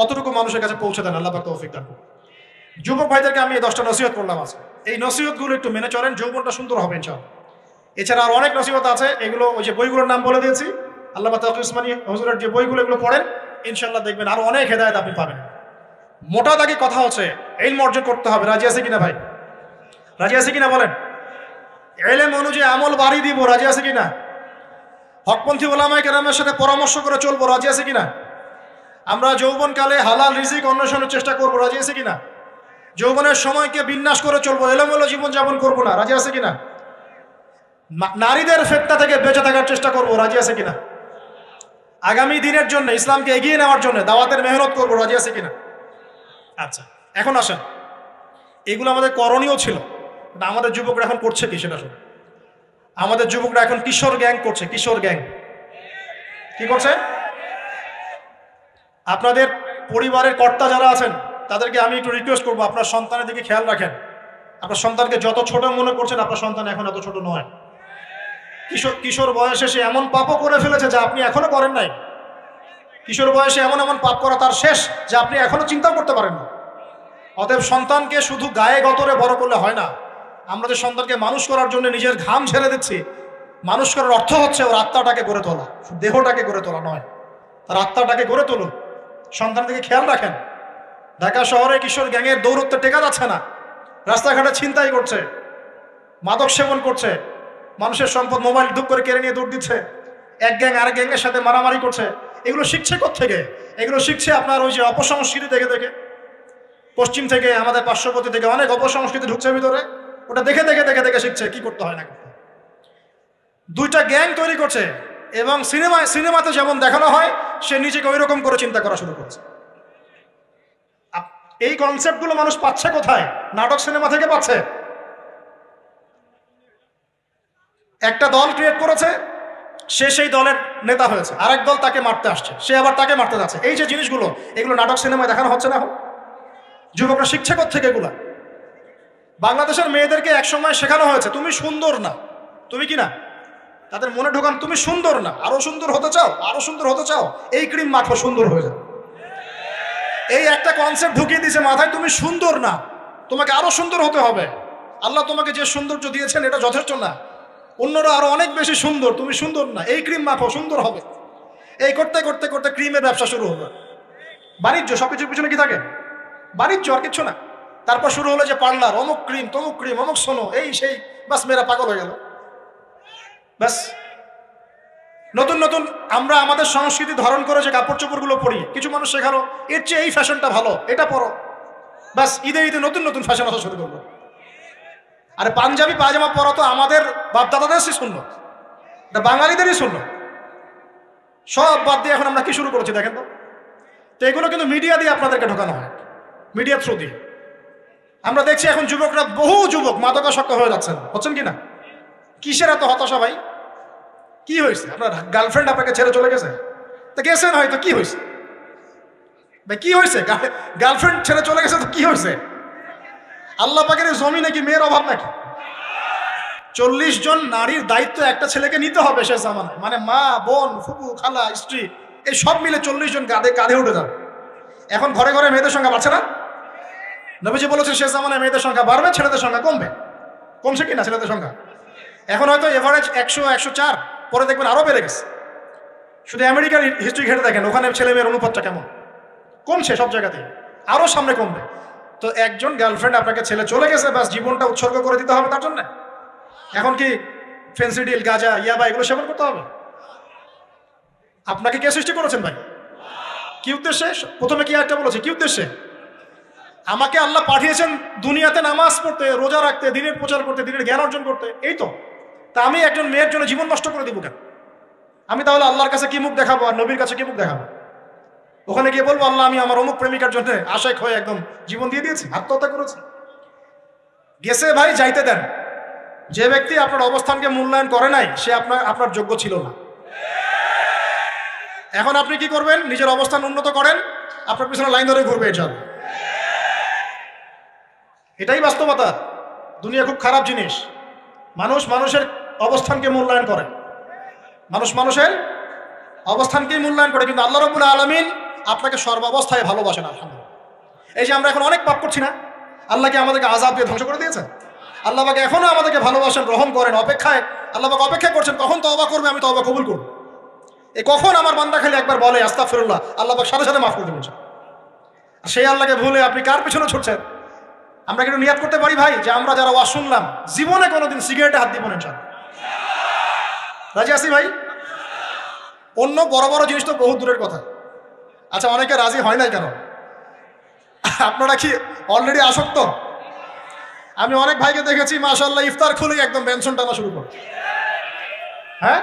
অতটুকু মানুষের কাছে পৌঁছে দেন। আল্লাহ পাক তৌফিক দান করুন। যুবক ভাইদেরকে আমি এই 10টা নসিহত করলাম আজকে। এই নসিহতগুলো একটু মেনে চলেন, যৌবনটা সুন্দর হবে ইনশাআল্লাহ। এছাড়া আর অনেক নসিহত আছে, এগুলো ওই যে বইগুলোর নাম বলে দিয়েছি, আল্লামা তাকি উসমানী হুজুরের যে বইগুলো, এগুলো পড়েন, ইনশাআল্লাহ দেখবেন আরো অনেক হেদায়েত আপনি পাবেন। মোটা দাগে কথা হচ্ছে ইলম অর্জন করতে হবে। রাজি আছে কিনা ভাই? রাজি আছে কিনা বলেন? ইলম অনুযায়ী আমল বাড়ি দিব, রাজি আছে কিনা? হকপন্থী ওলামায়ে কেরামের সাথে পরামর্শ করে চলবো, রাজি আছে কিনা? আমরা যৌবনকালে হালাল রিজিক অন্বেষণের চেষ্টা করবো, রাজি আছে কিনা? যৌবনের সময়কে বিন্যাস করে চলবো, এলোমেলো জীবনযাপন করবো না, রাজি আছে কিনা? নারীদের ফিতনা থেকে বেঁচে থাকার চেষ্টা করবো, রাজি আছে কিনা? আগামী দিনের জন্য, ইসলামকে এগিয়ে নেওয়ার জন্য দাওয়াতের মেহনত করবো, রাজি আছে কিনা? আচ্ছা, এখন আসেন, এগুলো আমাদের করণীয় ছিল, আমাদের যুবকরা এখন করছে কি সেটা শুনুন। আমাদের যুবকরা এখন কিশোর গ্যাং করছে। কিশোর গ্যাং কি করছে? আপনাদের পরিবারের কর্তা যারা আছেন তাদেরকে আমি একটু রিকোয়েস্ট করবো, আপনার সন্তানের দিকে খেয়াল রাখেন। আপনার সন্তানকে যত ছোট মনে করছেন, আপনার সন্তান এখন এত ছোট নয়। কিশোর বয়সে সে এমন পাপও করে ফেলেছে যা আপনি এখনো করেন নাই। কিশোর বয়সে এমন এমন পাপ করা তার শেষ যা আপনি এখনো চিন্তাও করতে পারেন না। অতএব সন্তানকে শুধু গায়ে গতরে বড় করলে হয় না। আমরা যে সন্তানকে মানুষ করার জন্য নিজের ঘাম ছেড়ে দিচ্ছি, মানুষ করার অর্থ হচ্ছে ওর আত্মাটাকে গড়ে তোলা, দেহটাকে গড়ে তোলা নয়, তার আত্মাটাকে গড়ে তুলুন। সন্তানের দিকে খেয়াল রাখেন। ঢাকা শহরে কিশোর গ্যাংয়ের দৌরত্বে টেকা যাচ্ছে না, রাস্তাঘাটে ছিনতাই করছে, মাদক সেবন করছে, মানুষের সম্পদ মোবাইল ধূপ করে কেড়ে নিয়ে দৌড় দিচ্ছে, এক গ্যাং আরেক গ্যাংয়ের সাথে মারামারি করছে। এগুলো শিখছে কোত্থেকে? এগুলো শিখছে আপনার ওই যে অপসংস্কৃতি দেখে দেখে। পশ্চিম থেকে, আমাদের পার্শ্ববর্তী থেকে অনেক অপসংস্কৃতি ঢুকছে ভিতরে, ওটা দেখে দেখে দেখে দেখে শিখছে কি করতে হয় না করতে। দুইটা গ্যাং তৈরি করছে এবং সিনেমাতে যেমন দেখানো হয় সে নিজেকে ওই রকম করে চিন্তা করা শুরু করেছে। এই কনসেপ্টগুলো মানুষ পাচ্ছে কোথায়? নাটক সিনেমা থেকে পাচ্ছে। একটা দল ক্রিয়েট করেছে, সে সেই দলের নেতা হয়েছে, আরেক দল তাকে মারতে আসছে, সে আবার তাকে মারতে যাচ্ছে। এই যে জিনিসগুলো, এগুলো নাটক সিনেমায় দেখানো হচ্ছে না এখন? যুবকরা শিখছে কোত্থেকে এগুলা? বাংলাদেশের মেয়েদেরকে একসময় শেখানো হয়েছে তুমি সুন্দর না, তুমি কি না, তাদের মনে ঢোকান তুমি সুন্দর না, আরো সুন্দর হতে চাও, আরো সুন্দর হতে চাও, এই ক্রিম মাখো সুন্দর হয়ে যাবে। এই একটা কনসেপ্ট ঢুকিয়ে দিয়েছে মাথায়, তুমি সুন্দর না, তোমাকে আরো সুন্দর হতে হবে। আল্লাহ তোমাকে যে সৌন্দর্য দিয়েছেন এটা যথেষ্ট না, অন্যরা আরো অনেক বেশি সুন্দর, তুমি সুন্দর না, এই ক্রিম মাখো সুন্দর হবে। এই করতে করতে করতে ক্রিমের ব্যবসা শুরু হলো। বাণিজ্য, সবকিছুর পিছনে কি থাকে? বাণিজ্য, আর কিচ্ছু না। তারপর শুরু হলো যে পার্লার, অমুক ক্রিম তমুক ক্রিম, অমুক সোনো, এই সেই, বাস মেয়েরা পাগল হয়ে গেল। ব্যাস নতুন নতুন আমরা আমাদের সংস্কৃতি ধারণ করে যে কাপড় চোপড়গুলো পরি, কিছু মানুষ শেখালো এর চেয়ে এই ফ্যাশনটা ভালো, এটা পরো। ব্যাস ঈদে ঈদে নতুন নতুন ফ্যাশন আসা শুরু করলো। আরে পাঞ্জাবি পায়জামা পরা তো আমাদের বাপদাদাদেরই সুন্নত, এটা বাঙালিদেরই সুন্নত। সব বাদ দিয়ে এখন আমরা কি শুরু করেছি দেখেন তো। তো এগুলো কিন্তু মিডিয়া দিয়ে আপনাদেরকে ঢোকানো হয়, মিডিয়া থ্রু দিয়ে। আমরা দেখছি এখন যুবকরা, বহু যুবক মাদকাসক্ত হয়ে যাচ্ছেন, হচ্ছেন কিনা? কিসের এত হতাশা ভাই? কি হয়েছে? আপনার গার্লফ্রেন্ড আপনাকে ছেড়ে চলে গেছে? তো গেছেন হয়তো, কি হয়েছে ভাই? কি হয়েছে? গার্লফ্রেন্ড ছেড়ে চলে গেছে তো কি হয়েছে? আল্লাহ পাকের জমি নাকি মেয়ের অভাব নাকি? 40 জন নারীর দায়িত্ব একটা ছেলেকে নিতে হবে সে জামানায়, মানে মা, বোন, ফুপু, খালা, স্ত্রী, এই সব মিলে 40 জন কাঁধে উঠে যাবে। এখন ঘরে ঘরে মেয়েদের সংখ্যা বাড়ছে না? নবীজি বলেছেন শেষ জামানায় মেয়েদের সংখ্যা বাড়বে, ছেলেদের সংখ্যা কমবে। কমছে কিনা ছেলেদের সংখ্যা? এখন হয়তো এভারেজ 100, 104, পরে দেখবেন আরো বেড়ে গেছে। শুধু আমেরিকার হিস্ট্রি ঘেটে দেখেন, ওখানে ছেলে মেয়ের অনুপাতটা কেমন। কমছে সব জায়গাতেই, আরো সামনে কমবে। তো একজন গার্লফ্রেন্ড আপনাকে ছেলে চলে গেছে, ব্যাস জীবনটা উৎসর্গ করে দিতে হবে তার জন্য? এখন কি ফেন্সিডিল, গাঁজা, ইয়াবা এগুলো সেবন করতে হবে? আপনাকে কে সৃষ্টি করেছেন ভাই? কি উদ্দেশ্যে? প্রথমে কি একটা বলেছে, কি উদ্দেশ্যে? আমাকে আল্লাহ পাঠিয়েছেন দুনিয়াতে নামাজ পড়তে, রোজা রাখতে, দিনের প্রচার করতে, দিনের জ্ঞান অর্জন করতে, এই তো। তা আমি একজন মেয়ের জন্য জীবন নষ্ট করে দিব কেন? আমি তাহলে আল্লাহর কাছে কি মুখ দেখাবো আর নবীর কাছে কি মুখ দেখাবো? ওখানে গিয়ে বলবো আল্লাহ আমি আমার অমুক প্রেমিকার জন্য আশেক হয়ে একদম জীবন দিয়ে দিয়েছি, আত্মহত্যা করেছি। গেছে ভাই, যাইতে দেন। যে ব্যক্তি আপনার অবস্থানকে মূল্যায়ন করে নাই সে আপনার যোগ্য ছিল না। এখন আপনি কি করবেন? নিজের অবস্থান উন্নত করেন, আপনার পিছনে লাইন ধরে ঘুরবে ইনশাআল্লাহ। এটাই বাস্তবতা। দুনিয়া খুব খারাপ জিনিস। মানুষ মানুষের অবস্থানকে মূল্যায়ন করে, মানুষ মানুষের অবস্থানকেই মূল্যায়ন করে, কিন্তু আল্লাহ রাব্বুল আলামিন আপনাকে সর্বাবস্থায় ভালোবাসেন। আলহামদুলিল্লাহ। এই যে আমরা এখন অনেক পাপ করছি না, আল্লাহকে আমাদেরকে আযাব দিয়ে ধ্বংস করে দিয়েছেন। আল্লাহ পাক এখনো আমাদেরকে ভালোবাসেন, রহম করেন, অপেক্ষায় আল্লাহ পাক অপেক্ষা করছেন কখন তওবা করবে, আমি তওবা কবুল করব। এই কখন আমার বান্দা খালি একবার বলে আস্তাগফিরুল্লাহ, আল্লাহ পাক সাথে সাথে মাফ করে দেবেন। সেই আল্লাহকে ভুলে আপনি কার পিছনে ছুটছেন? আমরা কিন্তু নিয়াত করতে পারি ভাই যে আমরা যারা ওয়াজ শুনলাম জীবনে কোনোদিন সিগারেটে হাত দিব না ইনশাআল্লাহ। রাজি আছি ভাই? অন্য বড় বড় জিনিস তো বহু দূরের কথা। আচ্ছা, অনেকে রাজি হয় নাই কেন? আপনারা কি অলরেডি আসক্ত? আমি অনেক ভাইকে দেখেছি মাশাআল্লাহ ইফতার খুলে একদম বেনসন টানা শুরু করে। হ্যাঁ,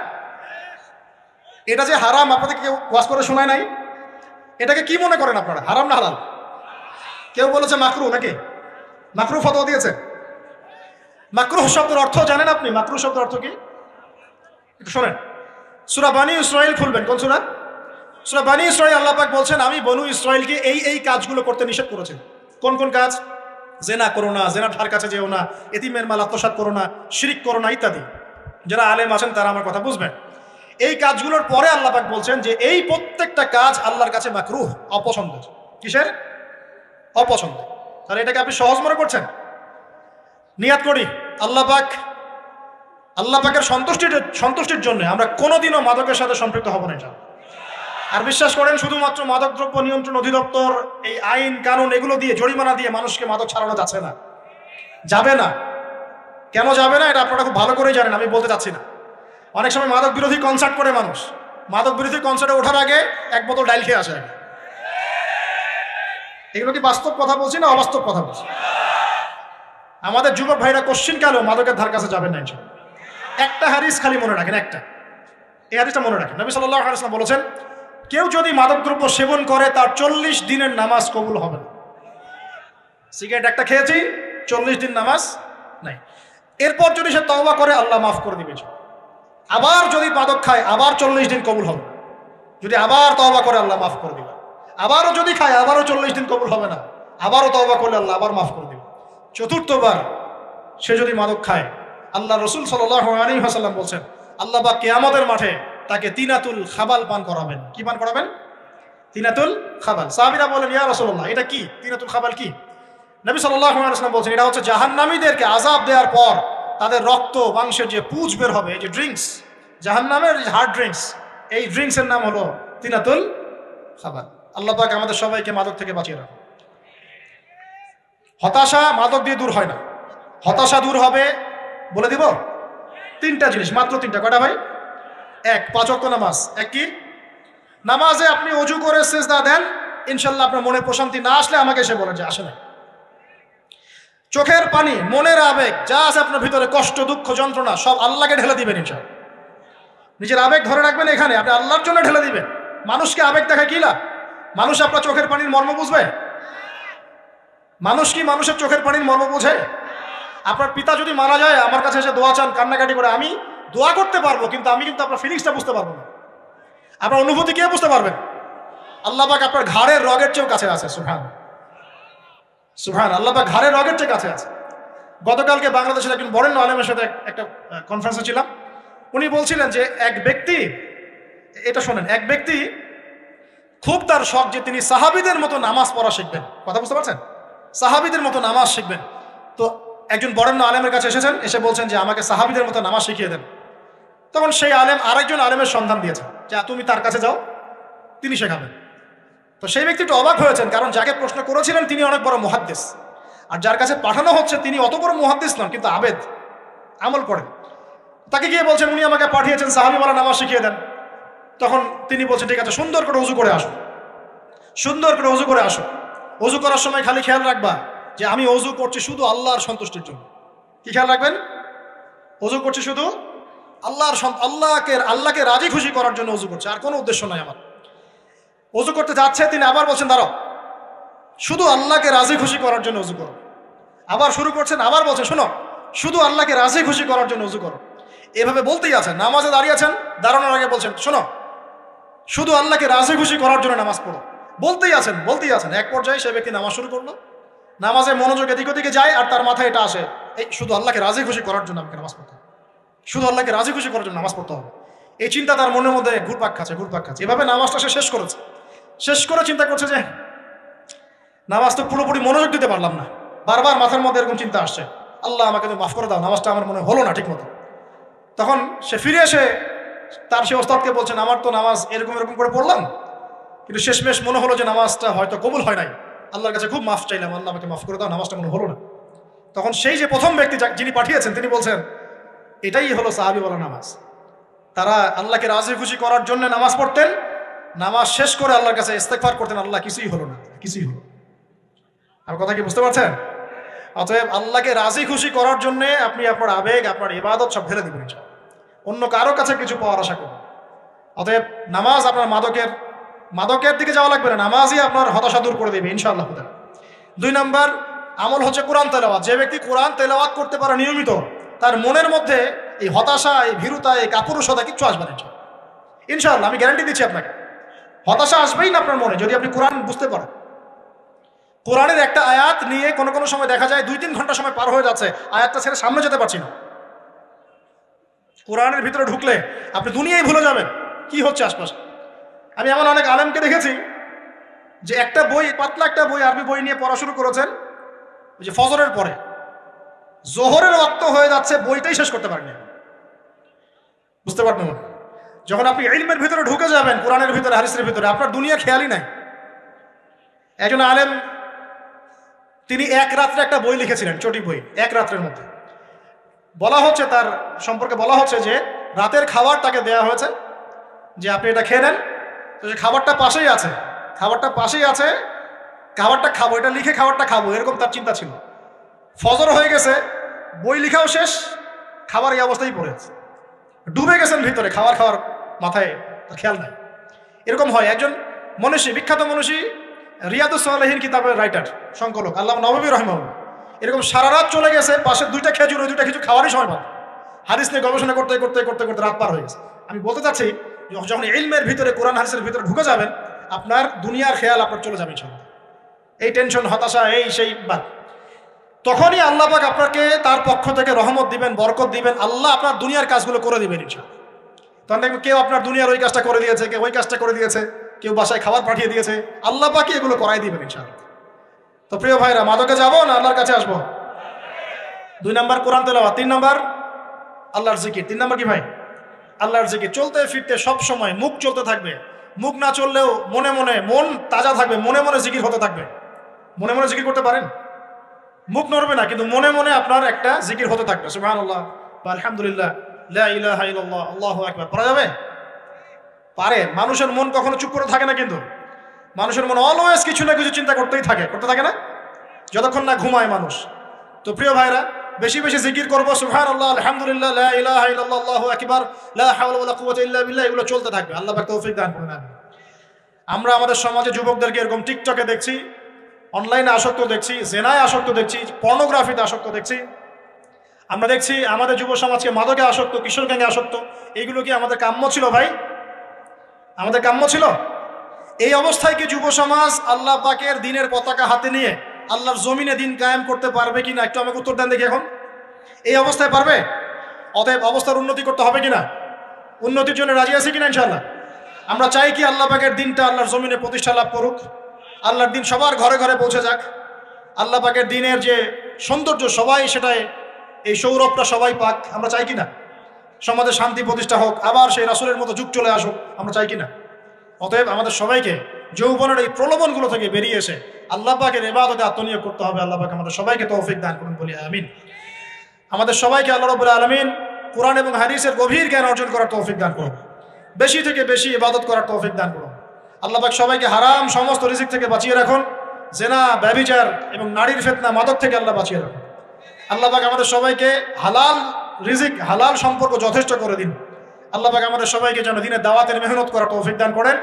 এটা যে হারাম আপনাদের কেউ ওয়াজ করে শোনায় নাই? এটাকে কি মনে করেন আপনারা, হারাম না হালাল? কেউ বলেছে মাকরু, নাকি মাকরু ফতোয়া দিয়েছে? মাকরুহ শব্দের অর্থ জানেন আপনি? মাকরুহ শব্দের অর্থ কি একটু শোনেন। সূরা বনী ইসরাইল খুলবেন। কোন সূরা? সূরা বনী ইসরাইল। আল্লাহ পাক বলছেন আমি বনু ইসরাইলকে এই কাজগুলো করতে নিষেধ করেছি। কোন কোন কাজ? জেনা করো না, জেনার ধার কাছে যেও না, এতিমের মাল আত্মসাৎ করো না, শিরিক করো না ইত্যাদি। যারা আলেম আছেন তারা আমার কথা বুঝবেন। এই কাজগুলোর পরে আল্লাহ পাক বলছেন যে এই প্রত্যেকটা কাজ আল্লাহর কাছে মাকরুহ, অপছন্দের। কিসের? অপছন্দ। তাহলে এটাকে আপনি সহজ মনে করছেন? নিয়াত করি আল্লাহ পাকের সন্তুষ্টির জন্য আমরা কোনোদিনও মাদকের সাথে সম্পৃক্ত হব না ইনশাআল্লাহ। আর বিশ্বাস করেন শুধুমাত্র মাদকদ্রব্য নিয়ন্ত্রণ অধিদপ্তর এই আইন কানুন এগুলো দিয়ে জরিমানা দিয়ে মানুষকে মাদক ছাড়ানো যাচ্ছে না, যাবে না। কেন যাবে না এটা আপনারা খুব ভালো করেই জানেন, আমি বলতে চাচ্ছি না। অনেক সময় মাদক বিরোধী কনসার্ট করে মানুষ, মাদক বিরোধী কনসার্টে ওঠার আগে এক বোতল ডাইল খেয়ে আসে। এগুলো কি বাস্তব কথা বলছি না অবাস্তব কথা বলছি? আমাদের যুবক ভাইরা কোশ্চিন কালেও মাদকের ধার কাছে যাবেন না ইনশাআল্লাহ। একটা হাদিস খালি মনে রাখেন, এই হাদিসটা মনে রাখেন। নবী সাল্লাল্লাহু আলাইহি ওয়াসাল্লাম বলেছেন কেউ যদি মাদকদ্রব্য সেবন করে তার 40 দিনের নামাজ কবুল হবে না। সিগারেট একটা খেয়েছি, 40 দিন নামাজ নাই। এরপর যদি সে তওবা করে আল্লাহ মাফ করে দিবে। আবার যদি মাদক খায় আবার 40 দিন কবুল হবে। যদি আবার তওবা করে আল্লাহ মাফ করে দিবে। আবারও যদি খায় আবারও 40 দিন কবুল হবে না, আবারও তওবা করলে আল্লাহ আবার মাফ করে দিবে। চতুর্থবার সে যদি মাদক খায়, আল্লাহ রাসূল সাল্লাল্লাহু আলাইহি ওয়াসাল্লাম বলছেন আল্লাহ পাক কিয়ামতের মাঠে তাকে তিনাতুল খাবাল পান করাবেন। কি পান করাবেন? তিনাতুল খাবাল। সাহাবীরা বলেন ইয়া রাসূলুল্লাহ এটা কি? তিনাতুল খাবাল কি? নবী সাল্লাল্লাহু আলাইহি ওয়াসাল্লাম বলছেন এটা হচ্ছে জাহান্নামীদেরকে আযাব দেওয়ার পর তাদের রক্ত মাংসের যে পুঁজ বের হবে, এই যে ড্রিঙ্কস, জাহান্নামের যে হার্ড ড্রিঙ্কস, এই ড্রিঙ্কসের নাম হলো তিনাতুল খাবাল। আল্লাহ পাক আমাদের সবাইকে মাদক থেকে বাঁচিয়ে রাখুন। হতাশা মাদক দিয়ে দূর হয় না। হতাশা দূর হবে বলে দিব 3টা জিনিস, মাত্র 3টা। কয়টা ভাই? 1, 5 ওয়াক্ত নামাজ। এক কি? নামাজে আপনি ওযু করে সিজদা দেন, ইনশাআল্লাহ আপনার মনে প্রশান্তি না আসলে আমাকে এসে বলেন যে আসে না। চোখের পানি, মনের আবেগ যা আছে আপনার ভিতরে, কষ্ট দুঃখ যন্ত্রণা সব আল্লাহকে ঢেলে দিবেন ইনশাআল্লাহ। নিজের আবেগ ধরে রাখবেন এখানে, আপনি আল্লাহর জন্য ঢেলে দিবেন। মানুষকে আবেগ দেখায় কি লাভ? মানুষ আপনার চোখের পানির মর্ম বুঝবে? মানুষ কি মানুষের চোখের পানির মর্ম বোঝে? আপনার পিতা যদি মারা যায় আমার কাছে এসে দোয়া চান কান্নাকাটি করে, আমি দোয়া করতে পারবো কিন্তু আমি কিন্তু আপনার ফিলিংসটা বুঝতে পারবো না। আপনার অনুভূতি কে বুঝতে পারবেন? আল্লাহ পাক আপনার ঘাড়ের রগের চেয়েও কাছে আছে। সুবহান আল্লাহ পাক ঘাড়ের রগের চেয়ে কাছে আছে। গতকালকে বাংলাদেশের একজন বরেণ্য আলেমের সাথে একটা কনফারেন্সে ছিলাম। উনি বলছিলেন যে এক ব্যক্তি, এটা শোনেন, এক ব্যক্তি খুব তার শখ যে তিনি সাহাবীদের মতো নামাজ পড়া শিখবেন। কথা বুঝতে পারছেন? সাহাবীদের মতো নামাজ শিখবেন। তো একজন বরেণ্য আলেমের কাছে এসেছেন, এসে বলছেন যে আমাকে সাহাবীদের মতো নামাজ শিখিয়ে দেন। তখন সেই আলেম আরেকজন আলেমের সন্ধান দিয়েছেন যে তুমি তার কাছে যাও, তিনি শেখাবেন। তো সেই ব্যক্তি একটু অবাক হয়েছেন, কারণ যাকে প্রশ্ন করেছিলেন তিনি অনেক বড় মুহাদ্দিস, আর যার কাছে পাঠানো হচ্ছে তিনি অত বড় মুহাদ্দিস নন কিন্তু আবেদ, আমল করেন। তাকে গিয়ে বলছেন উনি আমাকে পাঠিয়েছেন সাহাবীওয়ালা নামাজ শিখিয়ে দেন। তখন তিনি বলছেন ঠিক আছে, সুন্দর করে ওযু করে আসো, সুন্দর করে ওযু করে আসো। ওযু করার সময় খালি খেয়াল রাখবা যে আমি ওযু করছি শুধু আল্লাহর সন্তুষ্টির জন্য। কি খেয়াল রাখবেন? ওযু করছি শুধু আল্লাহকে রাজি খুশি করার জন্য ওযু করছে, আর কোনো উদ্দেশ্য নাই আমার। ওযু করতে যাচ্ছে, তিনি আবার বলছেন দাঁড়াও, শুধু আল্লাহকে রাজি খুশি করার জন্য ওযু করো। আবার শুরু করছেন, আবার বলছেন শোনো, শুধু আল্লাহকে রাজি খুশি করার জন্য উজু করো। এভাবে বলতেই আছেন, নামাজে দাঁড়িয়েছেন, দাঁড়ানোর আগে বলছেন শোনো শুধু আল্লাহকে রাজি খুশি করার জন্য নামাজ পড়ো, বলতেই আছেন। এক পর্যায়ে সে ব্যক্তি নামাজ শুরু করলো, নামাজে মনোযোগ এদিক ওদিকে যায় আর তার মাথায় এটা আসে, এই শুধু আল্লাহকে রাজি খুশি করার জন্য আমাকে নামাজ পড়তে হবে, শুধু আল্লাহকে রাজি খুশি করার জন্য নামাজ পড়তে হবে। এই চিন্তা তার মনের মধ্যে ঘুরপাক খাচ্ছে। এভাবে নামাজটা সে শেষ করেছে। শেষ করে চিন্তা করছে যে নামাজ তো পুরোপুরি মনোযোগ দিতে পারলাম না, বারবার মাথার মধ্যে এরকম চিন্তা আসছে, আল্লাহ আমাকে তো মাফ করে দাও, নামাজটা আমার মনে হলো না ঠিক মতো। তখন সে ফিরে এসে তার সে ওস্তাদকে বলছেন, আমার তো নামাজ এরকম করে পড়লাম, কিন্তু শেষমেশ মনে হলো যে নামাজটা হয়তো কবুল হয় নাই, আল্লাহর কাছে খুব মাফ চাইলাম, আল্লাহ আমাকে মাফ করে দাও, নামাজটা মনে হলো না। তখন সেই যে প্রথম ব্যক্তি যিনি পাঠিয়েছেন তিনি বলছেন, এটাই হলো সাহাবী বলা নামাজ। তারা আল্লাহকে রাজি খুশি করার জন্য নামাজ পড়তেন, নামাজ শেষ করে আল্লাহর কাছে ইস্তেগফার করতেন, আল্লাহ কিছুই হলো না, কিছুই হলো। আমার কথা কি বুঝতে পারছেন? অতএব আল্লাহকে রাজি খুশি করার জন্য আপনি আপনার আবেগ, আপনার ইবাদত সব ঢেলে দিবেন, অন্য কারো কাছে কিছু পাওয়ার আশা করুন। অতএব নামাজ আপনার মাদকের দিকে যাওয়া লাগবে না, নামাজই আপনার হতাশা দূর করে দেবে ইনশাআল্লাহ। 2 নম্বর আমল হচ্ছে কোরআন তেলাওয়াত। যে ব্যক্তি কোরআন তেলাওয়াত করতে পারে নিয়মিত, তার মনের মধ্যে এই হতাশা, এই ভীরুতা, এই কাপুরুষতা কিচ্ছু আসবে না ইনশাআল্লাহ। আমি গ্যারান্টি দিচ্ছি আপনাকে, হতাশা আসবেই না আপনার মনে যদি আপনি কোরআন বুঝতে পারেন। কোরআনের একটা আয়াত নিয়ে কোনো সময় দেখা যায় 2-3 ঘন্টা সময় পার হয়ে যাচ্ছে, আয়াতটা ছেড়ে সামনে যেতে পারছি না। কোরআনের ভিতরে ঢুকলে আপনি দুনিয়ায় ভুলে যাবেন কি হচ্ছে আশপাশে। আমি এমন অনেক আলেমকে দেখেছি যে একটা বই, পাতলা একটা বই, আরবি বই নিয়ে পড়া শুরু করেছেন, ওই যে ফজরের পরে জোহরের ওয়াক্ত হয়ে যাচ্ছে, বইটাই শেষ করতে পারেনি। বুঝতে পারবেন? যখন আপনি ইলমের ভিতরে ঢুকে যাবেন, কোরআনের ভিতরে, হাদিসের ভিতরে, আপনার দুনিয়া খেয়ালই নাই। একজন আলেম তিনি এক রাত্রে একটা বই লিখেছিলেন, চটি বই, এক রাত্রের মধ্যে। বলা হচ্ছে, তার সম্পর্কে বলা হচ্ছে যে রাতের খাবার তাকে দেয়া হয়েছে যে আপনি এটা খেয়ে নেন, তো যে খাবারটা পাশেই আছে, খাবারটা খাবো, এটা লিখে খাবারটা খাবো, এরকম তার চিন্তা ছিল। ফজর হয়ে গেছে, বই লিখাও শেষ, খাবার এই অবস্থায় পড়ে আছে, ডুবে গেছেন ভিতরে, খাওয়ার মাথায় খেয়াল নাই। এরকম হয়। একজন মনীষী, বিখ্যাত মনীষী, রিয়াদুস সালেহীন কিতাবের রাইটার, সংকলক আল্লামা নববী রাহিমাহুল্লাহ, এরকম সারা রাত চলে গেছে, পাশে 2টা খেজুর, ওই 2টা খেজুর খাওয়ারই সময় পাবে, হাদিস নিয়ে গবেষণা করতে রাত পার হয়ে গেছে। আমি বলতে চাচ্ছি, যখন ইলমের ভিতরে, কোরআন হাদিসের ভিতরে ঢুকে যাবেন, আপনার দুনিয়ার খেয়াল আপনার চলে যাবে ইনশাআল্লাহ। এই টেনশন, হতাশা, এই সেই বাদ, তখনই আল্লাহ পাক আপনাকে তার পক্ষ থেকে রহমত দিবেন, বরকত দিবেন, আল্লাহ আপনার দুনিয়ার কাজগুলো করে দিবেন ইনশাআল্লাহ। তখন দেখবেন কেউ আপনার দুনিয়ার ওই কাজটা করে দিয়েছে, কেউ ওই কাজটা করে দিয়েছে, কেউ বাসায় খাবার পাঠিয়ে দিয়েছে, আল্লাহ পাকই এগুলো করাই দিবেন ইনশাআল্লাহ। তো প্রিয় ভাইরা, মাদকে যাবো না আল্লাহর কাছে আসবো? 2 নম্বর কোরআন তেলাওয়াত, 3 নম্বর আল্লাহর জিকির। 3 নম্বর কি ভাই? আল্লাহর জিকির। চলতে ফিরতে সব সময় মুখ চলতে থাকবে, মুখ না চললেও মনে মনে মন তাজা থাকবে, মনে মনে জিকির হতে থাকবে। মনে মনে জিকির করতে পারেন? মুখ নড়বে না, কিন্তু মনে মনে আপনার একটা জিকির হতে থাকবে, সুবহানাল্লাহ বা আলহামদুলিল্লাহ, লা ইলাহা ইল্লাল্লাহ, আল্লাহু আকবার। পড়া যাবে? পারে। মানুষের মন কখনো চুপ করে থাকে না, কিন্তু মানুষের মন অলওয়েজ কিছু না কিছু চিন্তা করতে থাকে না, যতক্ষণ না ঘুমায় মানুষ। তো প্রিয় ভাইরা, বেশি বেশি জিকির করবো, সুবহানাল্লাহ, আলহামদুলিল্লাহ, লা ইলাহা ইল্লাল্লাহ, আল্লাহু আকবার, লা হাওলা ওয়ালা কুওয়াতা ইল্লা বিল্লাহ, এগুলো চলতে থাকবে। আল্লাহ পাক তৌফিক দান করুন। আমরা আমাদের সমাজে যুবকদেরকে এরকম টিকটকে দেখছি, অনলাইনে আসক্ত দেখছি, জেনায় আসক্ত দেখছি, পর্নোগ্রাফিতে আসক্ত দেখছি। আমরা দেখছি আমাদের যুব সমাজকে মাদকে আসক্ত, কিশোর গ্যাংয়ে আসক্ত। এইগুলো কি আমাদের কাম্য ছিল ভাই? আমাদের কাম্য ছিল? এই অবস্থায় কি যুব সমাজ আল্লাহ পাকের দিনের পতাকা হাতে নিয়ে আল্লাহর জমিনে দিন কায়েম করতে পারবে কিনা? একটু আমাকে উত্তর দেন দেখি। এখন এই অবস্থায় পারবে? অতএব অবস্থার উন্নতি করতে হবে কিনা? উন্নতির জন্য রাজি আছি কিনা ইনশাআল্লাহ? আমরা চাই কি আল্লাহ পাকের দিনটা আল্লাহর জমিনে প্রতিষ্ঠা লাভ করুক, আল্লাহর দিন সবার ঘরে ঘরে পৌঁছে যাক, আল্লাহ পাকের দিনের যে সৌন্দর্য সবাই সেটাই, এই সৌরভটা সবাই পাক, আমরা চাই কিনা? সমাজে শান্তি প্রতিষ্ঠা হোক, আবার সেই রাসূলের মতো যুগ চলে আসুক, আমরা চাই কিনা? অতএব আমাদের সবাইকে যৌবনের এই প্রলোভনগুলো থেকে বেরিয়ে এসে আল্লাহ পাকের ইবাদতে আত্মনিয়োগ করতে হবে। আল্লাহ পাক আমাদের সবাইকে তৌফিক দান করুন, বলি আমিন। আমাদের সবাইকে আল্লাহ রাব্বুল আলামিন কোরআন এবং হাদিসের গভীর জ্ঞান অর্জন করার তৌফিক দান করুন, বেশি থেকে বেশি ইবাদত করার তৌফিক দান করুন। আল্লাহ পাক সবাইকে হারাম সমস্ত রিজিক থেকে বাঁচিয়ে রাখুন, জেনা, ব্যভিচার এবং নারীর ফিতনা, মাদক থেকে আল্লাহ বাঁচিয়ে রাখুন। আল্লাহ পাক আমাদের সবাইকে হালাল রিজিক, হালাল সম্পর্ক যথেষ্ট করে দিন। আল্লাহ পাক আমাদের সবাইকে যেন দিনের দাওয়াতের মেহনত করার তৌফিক দান করেন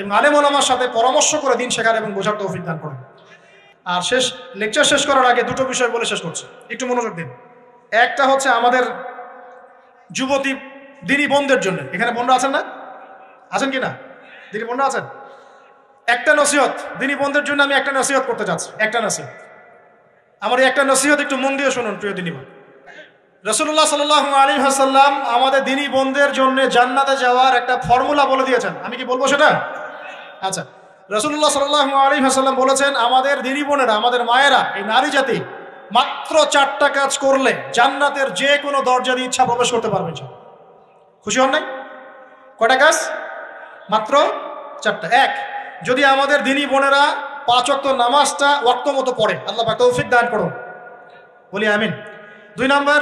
এবং আলেম ওলামার সাথে পরামর্শ করে দিন শেখার এবং বোঝার তৌফিক দান করেন। আর লেকচার শেষ করার আগে 2টো বিষয় বলে শেষ করছি, একটু মনোযোগ দিন। একটা হচ্ছে আমাদের যুবতী দিনী বোনদের জন্য। এখানে বোনরা আছেন না? আছেন কি না? দিনী বোনরা আছেন? একটা নসিহত দিনী বোনদের জন্য আমি একটা নসিহত করতে চাচ্ছি, একটা নসিহত। আমার এই একটা নসিহত একটু মন দিয়ে শুনুন প্রিয় দিনী বোন। রাসূলুল্লাহ সাল্লাল্লাহু আলাইহি ওয়াসাল্লাম আমাদের দিনী বোনদের জন্য জান্নাতে যাওয়ার একটা ফর্মুলা বলে দিয়েছেন। আমি কি বলবো সেটা? আচ্ছা, রাসূলুল্লাহ সাল্লাল্লাহু আলাইহি ওয়াসাল্লাম বলেছেন আমাদের দিনী বোনেরা, আমাদের মায়েরা, এই নারী জাতি মাত্র 4টা কাজ করলে জান্নাতের যে কোনো দরজা দিয়ে ইচ্ছা প্রবেশ করতে পারবেন। খুশি হন নাই? কয়টা কাজ? মাত্র 4টা। এক, যদি আমাদের দিনী বোনেরা 5 ওয়াক্ত নামাজটা ওয়াক্ত মতো পড়ে, আল্লাহ পাক তৌফিক দান করুন, বলি আমিন। 2 নাম্বার,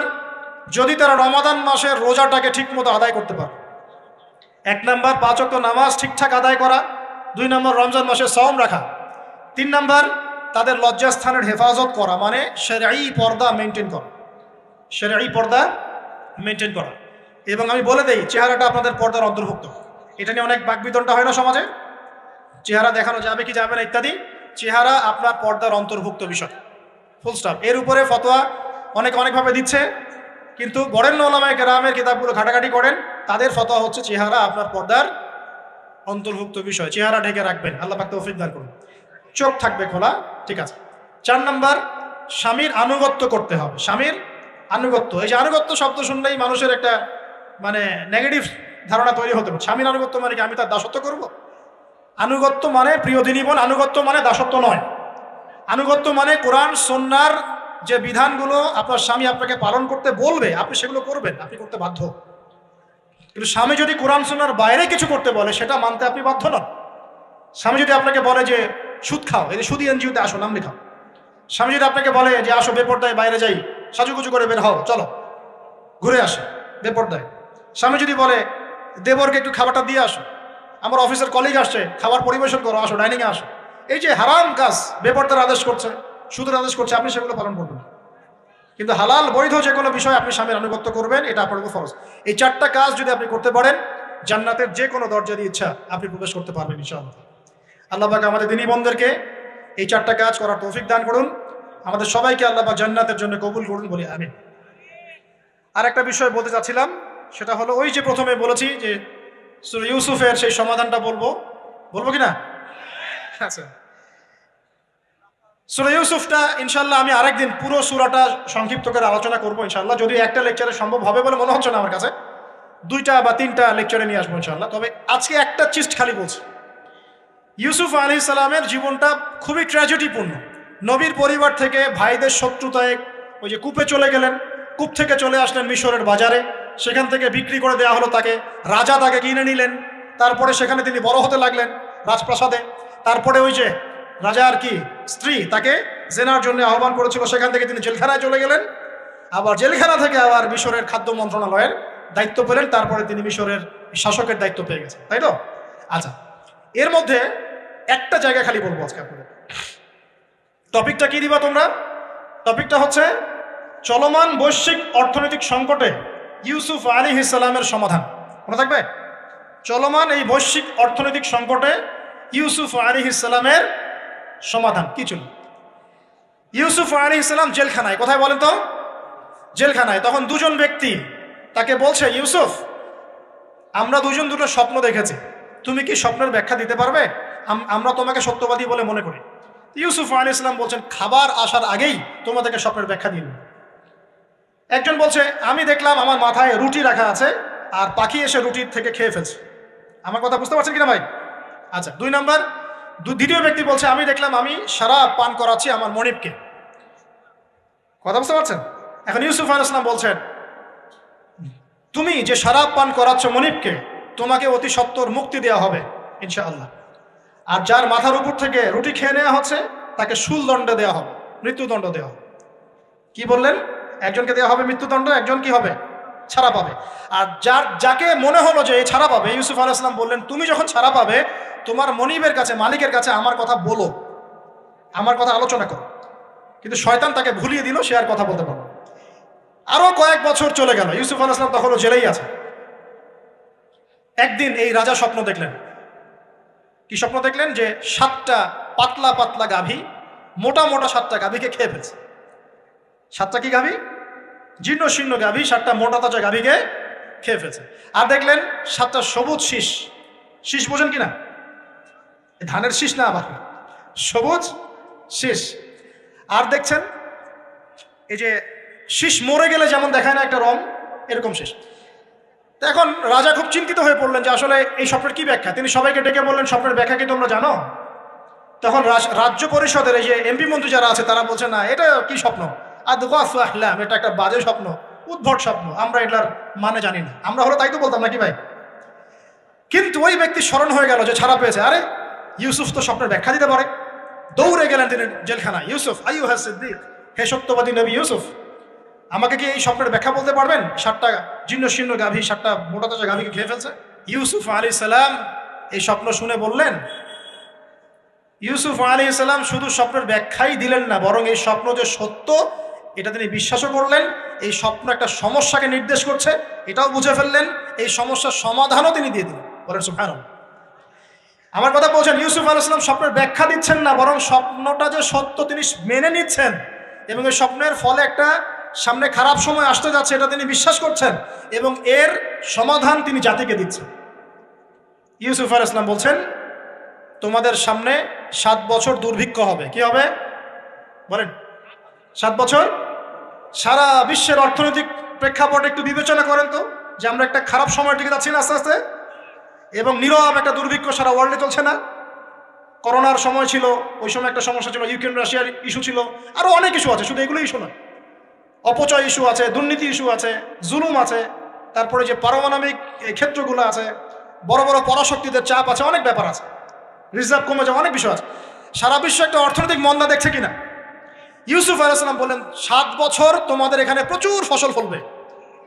যদি তারা রমাদান মাসের রোজাটাকে ঠিক মতো আদায় করতে পারে। 1 নাম্বার 5 ওয়াক্ত নামাজ ঠিকঠাক আদায় করা। 2 নাম্বার রমজান মাসে সওম রাখা। 3 নাম্বার তাদের লজ্জাস্থানের হেফাজত করা, মানে শরঈ পর্দা মেনটেন করা, শরঈ পর্দা মেনটেন করা। এবং আমি বলে দেই, চেহারাটা আপনাদের পর্দার অন্তর্ভুক্ত। এটা নিয়ে অনেক বাকবিতণ্ডা হয় না সমাজে, চেহারা দেখানো যাবে কি যাবে না ইত্যাদি। চেহারা আপনার পর্দার অন্তর্ভুক্ত বিষয়, ফুল স্টপ। এর উপরে ফতোয়া অনেকভাবে দিচ্ছে, কিন্তু বরেণ্য উলামায়ে কেরামের কিতাবগুলো ঘাটাঘাটি করেন, তাদের ফতোয়া হচ্ছে চেহারা আপনার পর্দার অন্তর্ভুক্ত বিষয়, চেহারা ঢেকে রাখবেন, আল্লাহ পাক তৌফিক দান করুন। চোখ থাকবে খোলা, ঠিক আছে। 4 নাম্বার, স্বামীর আনুগত্য করতে হবে। স্বামীর আনুগত্য, এই যে আনুগত্য শব্দ শুনলেই মানুষের একটা মানে নেগেটিভ ধারণা তৈরি হতে পারে। স্বামীর আনুগত্য মানে কি আমি তার দাসত্ব করব? আনুগত্য মানে, প্রিয় দিনী বোন, আনুগত্য মানে দাসত্ব নয়। আনুগত্য মানে কোরআন সুন্নাহর যে বিধানগুলো আপনার স্বামী আপনাকে পালন করতে বলবে, আপনি সেগুলো করবেন, আপনি করতে বাধ্য। কিন্তু স্বামী যদি কোরআন সুন্নাহর বাইরে কিছু করতে বলে, সেটা মানতে আপনি বাধ্য নন। স্বামী যদি আপনাকে বলে যে সুদ খাও, এই যে সুদী এনজিওতে আসো, নাম লেখাও। স্বামী যদি আপনাকে বলে যে আসো বেপরদায় বাইরে যাই, সাজুগুজু করে বের হও, চলো ঘুরে আসো বেপরদায়। স্বামী যদি বলে দেবরকে একটু খাবারটা দিয়ে আসো, আমার অফিসের কলিগ আসছে, খাবার পরিবেশন করো, আসো ডাইনিংয়ে আসো, এই যে হারাম কাজ বেপরদার আদেশ করছে, সুদের আদেশ করছে, আপনি সেগুলো পালন করবেন। কিন্তু হালাল বৈধ যে কোনো বিষয় আপনি স্বামীর আনুগত্য করবেন, এটা আপনার উপর ফরজ। এই 4টা কাজ যদি আপনি করতে পারেন, জান্নাতের যে কোনো দরজা দিয়ে ইচ্ছা আপনি প্রবেশ করতে পারবেন ইনশাআল্লাহ। আল্লাহ পাক আমাদের দিনী বোনদেরকে এই 4টা কাজ করার তৌফিক দান করুন। আমাদের সবাইকে আল্লাহ পাক জান্নাতের জন্য কবুল করুন, বলি আমিন। আর একটা বিষয় বলতে চাচ্ছিলাম, সেটা হলো ওই যে প্রথমে বলেছি যে সূরা ইউসুফের সেই সমাধানটা বলবো কি না? আচ্ছা, সূরা ইউসুফটা ইনশাআল্লাহ আমি আরেকদিন পুরো সূরাটা সংক্ষিপ্ত করে আলোচনা করবো ইনশাআল্লাহ। যদি একটা লেকচারে সম্ভব হবে বলে মনে হচ্ছে না আমার কাছে, 2টা বা 3টা লেকচারে নিয়ে আসবো ইনশাআল্লাহ। তবে আজকে একটা চিস্ট খালি বলছি। ইউসুফ আলাইহিস সালামের জীবনটা খুবই ট্র্যাজেডিপূর্ণ। নবীর পরিবার থেকে ভাইদের শত্রুতায় ওই যে কূপে চলে গেলেন, কূপ থেকে চলে আসলেন মিশরের বাজারে, সেখান থেকে বিক্রি করে দেওয়া হলো তাকে, রাজা তাকে কিনে নিলেন। তারপরে সেখানে তিনি বড় হতে লাগলেন রাজপ্রাসাদে। তারপরে ওই যে রাজার কি স্ত্রী তাকে জেনার জন্য আহ্বান করেছিল, সেখান থেকে তিনি জেলখানায় চলে গেলেন। আবার জেলখানা থেকে আবার মিশরের খাদ্য মন্ত্রণালয়ের দায়িত্ব পেলেন। তারপরে তিনি মিশরের শাসকের দায়িত্ব পেয়ে গেছেন, তাই তো? আচ্ছা, এর মধ্যে একটা জায়গা খালি বলবো আজকে আপনাদের। টপিকটা কি দিবা তোমরা? টপিকটা হচ্ছে চলমান বৈশ্বিক অর্থনৈতিক সংকটে ইউসুফ আলাইহিস সালামের সমাধান। মনে থাকবে? চলমান এই বৈশ্বিক অর্থনৈতিক সংকটে ইউসুফ আলাইহিস সালামের সমাধান কি ছিল? ইউসুফ আলাইহিস সালাম জেলখানায়, কোথায় বলেন তো? জেলখানায়। তখন 2জন ব্যক্তি তাকে বলছে, ইউসুফ, আমরা 2জন দুটো স্বপ্ন দেখেছি, তুমি কি স্বপ্নের ব্যাখ্যা দিতে পারবে? আমরা তোমাকে সত্যবাদী বলে মনে করি। ইউসুফ আলাইহিস সালাম বলছেন, খাবার আসার আগেই তোমাদেরকে স্বপ্নের ব্যাখ্যা দিন। একজন বলছে, আমি দেখলাম আমার মাথায় রুটি রাখা আছে, আর পাখি এসে রুটির থেকে খেয়ে ফেলছে। আমার কথা বুঝতে পারছেন কিনা ভাই? আচ্ছা, 2 নাম্বার, দ্বিতীয় ব্যক্তি বলছে, আমি দেখলাম আমি শরাব পান করাচ্ছি আমার মনিবকে। কথা বুঝতে পারছেন? এখন ইউসুফ আলাইহিস সালাম বলছেন, তুমি যে শরাব পান করাচ্ছ মনিবকে, তোমাকে অতি সত্বর মুক্তি দেওয়া হবে ইনশাআল্লাহ। আর যার মাথার উপর থেকে রুটি খেয়ে নেওয়া হচ্ছে, তাকে শুলদণ্ড দেওয়া হবে, মৃত্যুদণ্ড দেওয়া হবে। কি বললেন? একজনকে দেওয়া হবে মৃত্যুদণ্ড, একজন কি হবে? ছাড়া পাবে। আর যাকে মনে হলো যে ছাড়া পাবে, ইউসুফ আলাইহিস সালাম বললেন, তুমি যখন ছাড়া পাবে, তোমার মনিবের কাছে, মালিকের কাছে আমার কথা বলো, আমার কথা আলোচনা করো। কিন্তু শয়তান তাকে ভুলিয়ে দিল, সে আর কথা বলতে পারল। আরো কয়েক বছর চলে গেল, ইউসুফ আলাইহিস সালাম তখনও জেলেই আছে। একদিন এই রাজা স্বপ্ন দেখলেন। কি স্বপ্ন দেখলেন? যে 7টা পাতলা পাতলা গাভী, মোটা মোটা 7টা গাভীকে খেয়ে ফেলছে। 7টা কি গাভী? জীর্ণ শীর্ণ গাভী 7টা মোটা তাজা গাভীকে খেয়ে ফেলছে। আর দেখলেন 7টা সবুজ শীষ, শীষ বোঝেন কিনা? ধানের শীষ না, আবার সবুজ শীষ। আর দেখছেন এই যে শীষ মরে গেলে যেমন দেখায় না একটা রং, এরকম শীষ। তো এখন রাজা খুব চিন্তিত হয়ে পড়লেন যে আসলে এই স্বপ্নের কি ব্যাখ্যা। তিনি সবাইকে ডেকে বললেন, স্বপ্নের ব্যাখ্যা কি তোমরা জানো? তখন রাজ্য পরিষদের এই যে এমপি মন্ত্রী যারা আছে তারা বলছে, না এটা কি স্বপ্ন, আদগাফলাম, এটা একটা বাজে স্বপ্ন, উদ্ভট স্বপ্ন, আমরা এটার মানে জানি না। আমরা হলো তাই তো বলতাম নাকি ভাই? কিন্তু ওই ব্যক্তি স্মরণ হয়ে গেল যে ছাড়া পেয়েছে, আরে ইউসুফ তো স্বপ্নের ব্যাখ্যা দিতে পারে। দৌড়ে গেলেন তিনি জেলখানায়, ইউসুফ আইয়ুহা সিদ্দিক, হে সত্যবাদী নবী ইউসুফ, আমাকে কি এই স্বপ্নের ব্যাখ্যা বলতে পারবেন? 7টা জীর্ণ শীর্ণ গাভী 7টা মোটা তাজা গাভীকে খেয়ে ফেলছে। ইউসুফ আলাইহিস সালাম এই স্বপ্ন শুনে বললেন, ইউসুফ আলাইহিস সালাম শুধু স্বপ্নের ব্যাখ্যাই দিলেন না, বরং এই স্বপ্ন যে সত্য এটা তিনি বিশ্বাসও করলেন। এই স্বপ্ন একটা সমস্যাকে নির্দেশ করছে এটাও বুঝে ফেললেন, এই সমস্যার সমাধানও তিনি দিয়ে দিলেন। বলেন সুবহানাল্লাহ। আমার কথা বলছেন, ইউসুফ আলাইহিস সালাম স্বপ্নের ব্যাখ্যা দিচ্ছেন না, বরং স্বপ্নটা যে সত্য তিনি মেনে নিচ্ছেন এবং এই স্বপ্নের ফলে একটা সামনে খারাপ সময় আসতে যাচ্ছে এটা তিনি বিশ্বাস করছেন এবং এর সমাধান তিনি জাতিকে দিচ্ছেন। ইউসুফ আলাইহিস সালাম বলছেন, তোমাদের সামনে 7 বছর দুর্ভিক্ষ হবে। কি হবে বলেন? 7 বছর। সারা বিশ্বের অর্থনৈতিক প্রেক্ষাপট একটু বিবেচনা করেন তো, যে আমরা একটা খারাপ সময়ের দিকে যাচ্ছি না আস্তে আস্তে, এবং নীরব একটা দুর্ভিক্ষ সারা ওয়ার্ল্ডে চলছে না? করোনার সময় ছিল, ওই সময় একটা সমস্যা ছিল, ইউক্রেন রাশিয়ার ইস্যু ছিল, আরও অনেক ইস্যু আছে, শুধু এগুলো ইস্যু না, অপচয় ইস্যু আছে, দুর্নীতি ইস্যু আছে, জুলুম আছে, তারপরে যে পারমাণবিক ক্ষেত্রগুলো আছে, বড় বড় পরাশক্তিদের চাপ আছে, অনেক ব্যাপার আছে, রিজার্ভ কমে যাওয়া, অনেক বিষয় আছে। সারা বিশ্ব একটা অর্থনৈতিক মন্দা দেখছে কিনা? ইউসুফ আলাইহিস সালাম বললেন, 7 বছর তোমাদের এখানে প্রচুর ফসল ফলবে।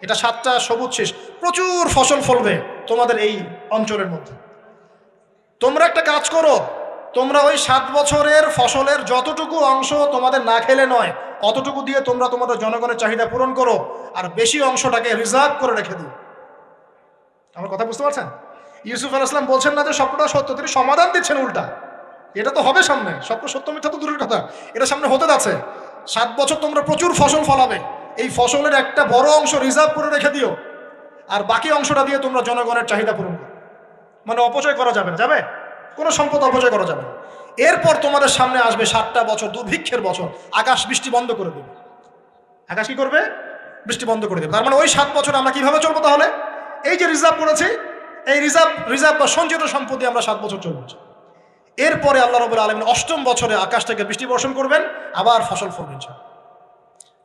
এটা 7টা সবুজ শীষ, প্রচুর ফসল ফলবে তোমাদের এই অঞ্চলের মধ্যে। তোমরা একটা কাজ করো, তোমরা ওই 7 বছরের ফসলের যতটুকু অংশ তোমাদের না খেলে নয়, অতটুকু দিয়ে তোমরা তোমাদের জনগণের চাহিদা পূরণ করো, আর বেশি অংশটাকে রিজার্ভ করে রেখে দিও। আমার কথা বুঝতে পারছেন? ইউসুফ আলাইহিস সালাম বলছেন না যে স্বপ্নটা সত্য, তিনি সমাধান দিচ্ছেন উল্টা। এটা তো হবে সামনে, স্বপ্ন সত্য মিথ্যা তো দূরের কথা, এটা সামনে হতে যাচ্ছে। 7 বছর তোমরা প্রচুর ফসল ফলাবে, এই ফসলের একটা বড় অংশ রিজার্ভ করে রেখে দিও, আর বাকি অংশটা দিয়ে তোমরা জনগণের চাহিদা পূরণ করো। মানে অপচয় করা যাবে না, যাবে কোনো সম্পদ অপচয় করা যাবে না। এরপর তোমাদের সামনে আসবে 7টা বছর দুর্ভিক্ষের বছর, আকাশ বৃষ্টি বন্ধ করে দেবে। আকাশ কি করবে? বৃষ্টি বন্ধ করে দেবে। তার মানে ওই 7 বছর আমরা কিভাবে চলবো তাহলে? এই যে রিজার্ভ করেছি, এই রিজার্ভ বা সঞ্চিত সম্পত্তি আমরা 7 বছর চলবো। এরপরে আল্লাহ রাব্বুল আলামিন 8ম বছরে আকাশ থেকে বৃষ্টি বর্ষণ করবেন, আবার ফসল ফলবে।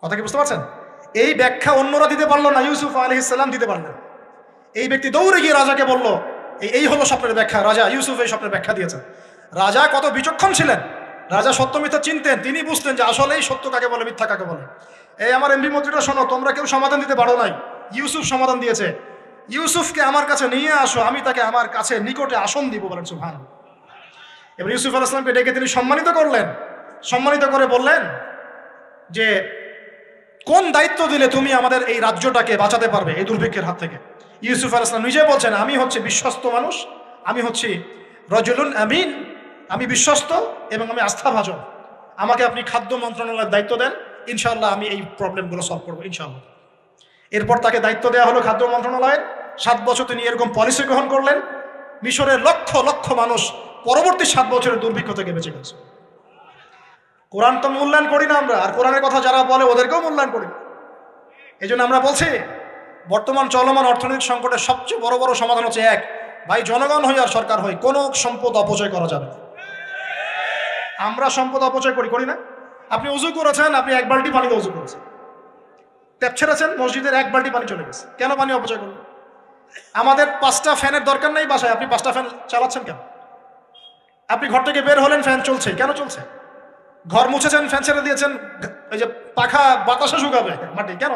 কথা কি বুঝতে পারছেন? এই ব্যাখ্যা অন্যরা দিতে পারলো না, ইউসুফ আলাইহিস সালাম দিতে পারলেন। এই ব্যক্তি দৌড়ে গিয়ে রাজাকে বলল, এই হলো স্বপ্নের ব্যাখ্যা। রাজা ইউসুফ এই স্বপ্নের ব্যাখ্যা দিয়েছেন। রাজা কত বিচক্ষণ ছিলেন, রাজা সত্য মিথ্যা চিনতেন, তিনি বুঝতেন যে আসলেই সত্য কাকে বলে, মিথ্যা কাকে বলে। এই আমার এমপি মন্ত্রীরা শোনো, তোমরা কেউ সমাধান দিতে পারো নাই, ইউসুফ সমাধান দিয়েছে। ইউসুফকে আমার কাছে নিয়ে আসো, আমি তাকে আমার কাছে নিকটে আসন দিব। বলেন সুবহানাল্লাহ। এবার ইউসুফ আলাইহিস সালামকে ডেকে তিনি সম্মানিত করলেন, সম্মানিত করে বললেন যে কোন দায়িত্ব দিলে তুমি আমাদের এই রাজ্যটাকে বাঁচাতে পারবে এই দুর্ভিক্ষের হাত থেকে। ইউসুফ আলাইহিস সালাম নিজে বলছেন, আমি হচ্ছে বিশ্বস্ত মানুষ, আমি হচ্ছি রজুলুন আমিন, আমি বিশ্বস্ত এবং আমি আস্থাভাজন। আমাকে আপনি খাদ্য মন্ত্রণালয়ের দায়িত্ব দেন, ইনশাআল্লাহ আমি এই প্রবলেমগুলো সলভ করবো ইনশাআল্লাহ। এরপর তাকে দায়িত্ব দেওয়া হলো খাদ্য মন্ত্রণালয়ের। 7 বছর তিনি এরকম পলিসি গ্রহণ করলেন। মিশরের লক্ষ লক্ষ মানুষ পরবর্তী 7 বছরের দুর্ভিক্ষ থেকে বেঁচে গেছে। কোরআন তো মূল্যায়ন করি না আমরা, আর কোরআনের কথা যারা বলে ওদেরকেও মূল্যায়ন করি। এই জন্য আমরা বলছি, বর্তমান চলমান অর্থনৈতিক সংকটের সবচেয়ে বড় বড় সমাধান হচ্ছে এক, ভাই জনগণ হই আর সরকার হই, কোনো সম্পদ অপচয় করা যাবে না। আমরা সম্পদ অপচয় করি না? আপনি উজু করেছেন, আপনি 1 বালতি পানিতে উজু করেছেন, ট্যাপ ছেড়েছেন, মসজিদের 1 বালতি পানি চলে গেছে, কেন পানি অপচয় করবেন? আমাদের 5টা ফ্যানের দরকার নেই বাসায়, আপনি 5টা ফ্যান চালাচ্ছেন কেন? আপনি ঘর থেকে বের হলেন, ফ্যান চলছে, কেন চলছে? ঘর মুছেছেন, ফ্যান ছেড়ে দিয়েছেন, ওই যে পাখা বাতাসে শুকাবে মাটি, কেন?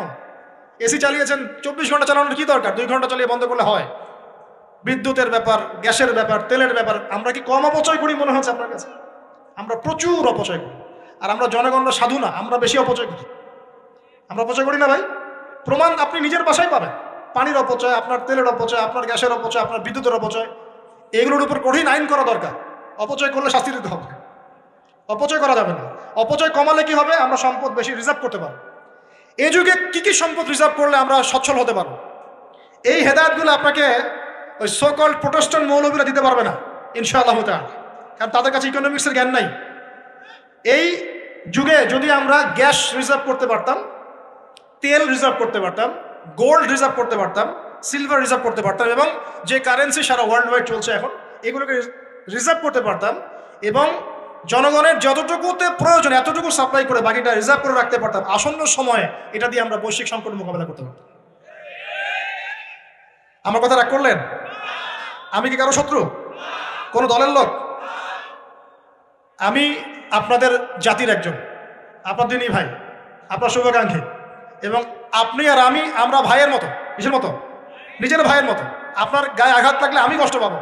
এসি চালিয়েছেন, 24 ঘন্টা চালানোর কি দরকার? 2 ঘন্টা চালিয়ে বন্ধ করলে হয়। বিদ্যুতের ব্যাপার, গ্যাসের ব্যাপার, তেলের ব্যাপার, আমরা কি কম অপচয় করি মনে হচ্ছে আপনার কাছে? আমরা প্রচুর অপচয় করি। আর আমরা জনগণরা সাধু না, আমরা বেশি অপচয় করি। আমরা অপচয় করি না ভাই? প্রমাণ আপনি নিজের বাসায় পাবেন। পানির অপচয়, আপনার তেলের অপচয়, আপনার গ্যাসের অপচয়, আপনার বিদ্যুতের অপচয়, এগুলোর উপর কঠিন আইন করা দরকার। অপচয় করলে শাস্তি দিতে হবে, অপচয় করা যাবে না। অপচয় কমালে কি হবে? আমরা সম্পদ বেশি রিজার্ভ করতে পারবো। এই যুগে কি কি সম্পদ রিজার্ভ করলে আমরা সচ্ছল হতে পারবো, এই হেদায়েতগুলো আপনাকে ওই সকল প্রোটেস্ট্যান্ট মৌলবীরা দিতে পারবে না ইনশাআল্লাহ তাআলা, কারণ তাদের কাছে ইকোনমিক্সের জ্ঞান নাই। এই যুগে যদি আমরা গ্যাস রিজার্ভ করতে পারতাম, তেল রিজার্ভ করতে পারতাম, গোল্ড রিজার্ভ করতে পারতাম, সিলভার রিজার্ভ করতে পারতাম, এবং যে কারেন্সি সারা ওয়ার্ল্ড ওয়াইড চলছে এখন, এগুলোকে রিজার্ভ করতে পারতাম, এবং জনগণের যতটুকুতে প্রয়োজন এতটুকু সাপ্লাই করে বাকিটা রিজার্ভ করে রাখতে পারতাম, আসন্ন সময়ে এটা দিয়ে আমরা বৈশ্বিক সংকট মোকাবেলা করতে পারতাম। আমার কথা রাগ করলেন? আমি কি কারো শত্রু, কোন দলের লোক? আমি আপনাদের জাতির একজন, আপনার দিনই ভাই, আপনার শুভাকাঙ্ক্ষী, এবং আপনি আর আমরা ভাইয়ের মতো। কিসের মতো? নিজের ভাইয়ের মতো। আপনার গায়ে আঘাত লাগলে আমি কষ্ট পাবো,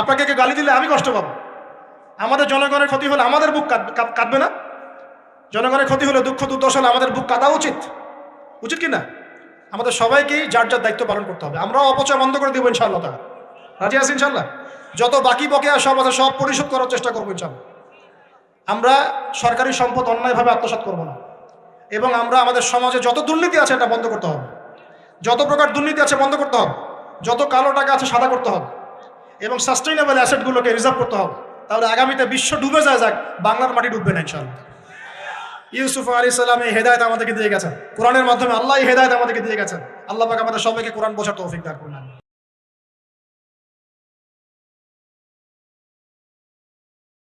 আপনাকে কেউ গালি দিলে আমি কষ্ট পাবো। আমাদের জনগণের ক্ষতি হলে আমাদের বুক কাঁদবে না? জনগণের ক্ষতি হলে, দুঃখ দুর্দশা হলে আমাদের বুক কাঁদা উচিত, উচিত কি না? আমাদের সবাইকেই যার যার দায়িত্ব পালন করতে হবে। আমরাও অপচয় বন্ধ করে দেবো ইনশাআল্লাহ তাআলা। রাজি আছি ইনশাআল্লাহ? যত বাকি বকেয়া সব আছে সব পরিশোধ করার চেষ্টা করবো ইনশাআল্লাহ। আমরা সরকারি সম্পদ অন্যায়ভাবে আত্মসাৎ করব না, এবং আমরা আমাদের সমাজে যত দুর্নীতি আছে এটা বন্ধ করতে হবে, যত প্রকার দুর্নীতি আছে বন্ধ করতে হবে, যত কালো টাকা আছে সাদা করতে হবে, এবং সাস্টেইনেবল অ্যাসেটগুলোকে রিজার্ভ করতে হবে। তাহলে আগামীতে বিশ্ব ডুবে যায় যাক, বাংলার মাটি ডুববে না ইনশাআল্লাহ। ইউসুফ আলাইহিস সালাম এই হেদায়েত আমাদেরকে দিয়ে গেছেন, কোরআনের মাধ্যমে আল্লাহ এই হেদায়েত আমাদেরকে দিয়ে গেছেন। আল্লাহ পাক আমাদের সবাইকে কোরআন বোঝার তৌফিক দান করুন।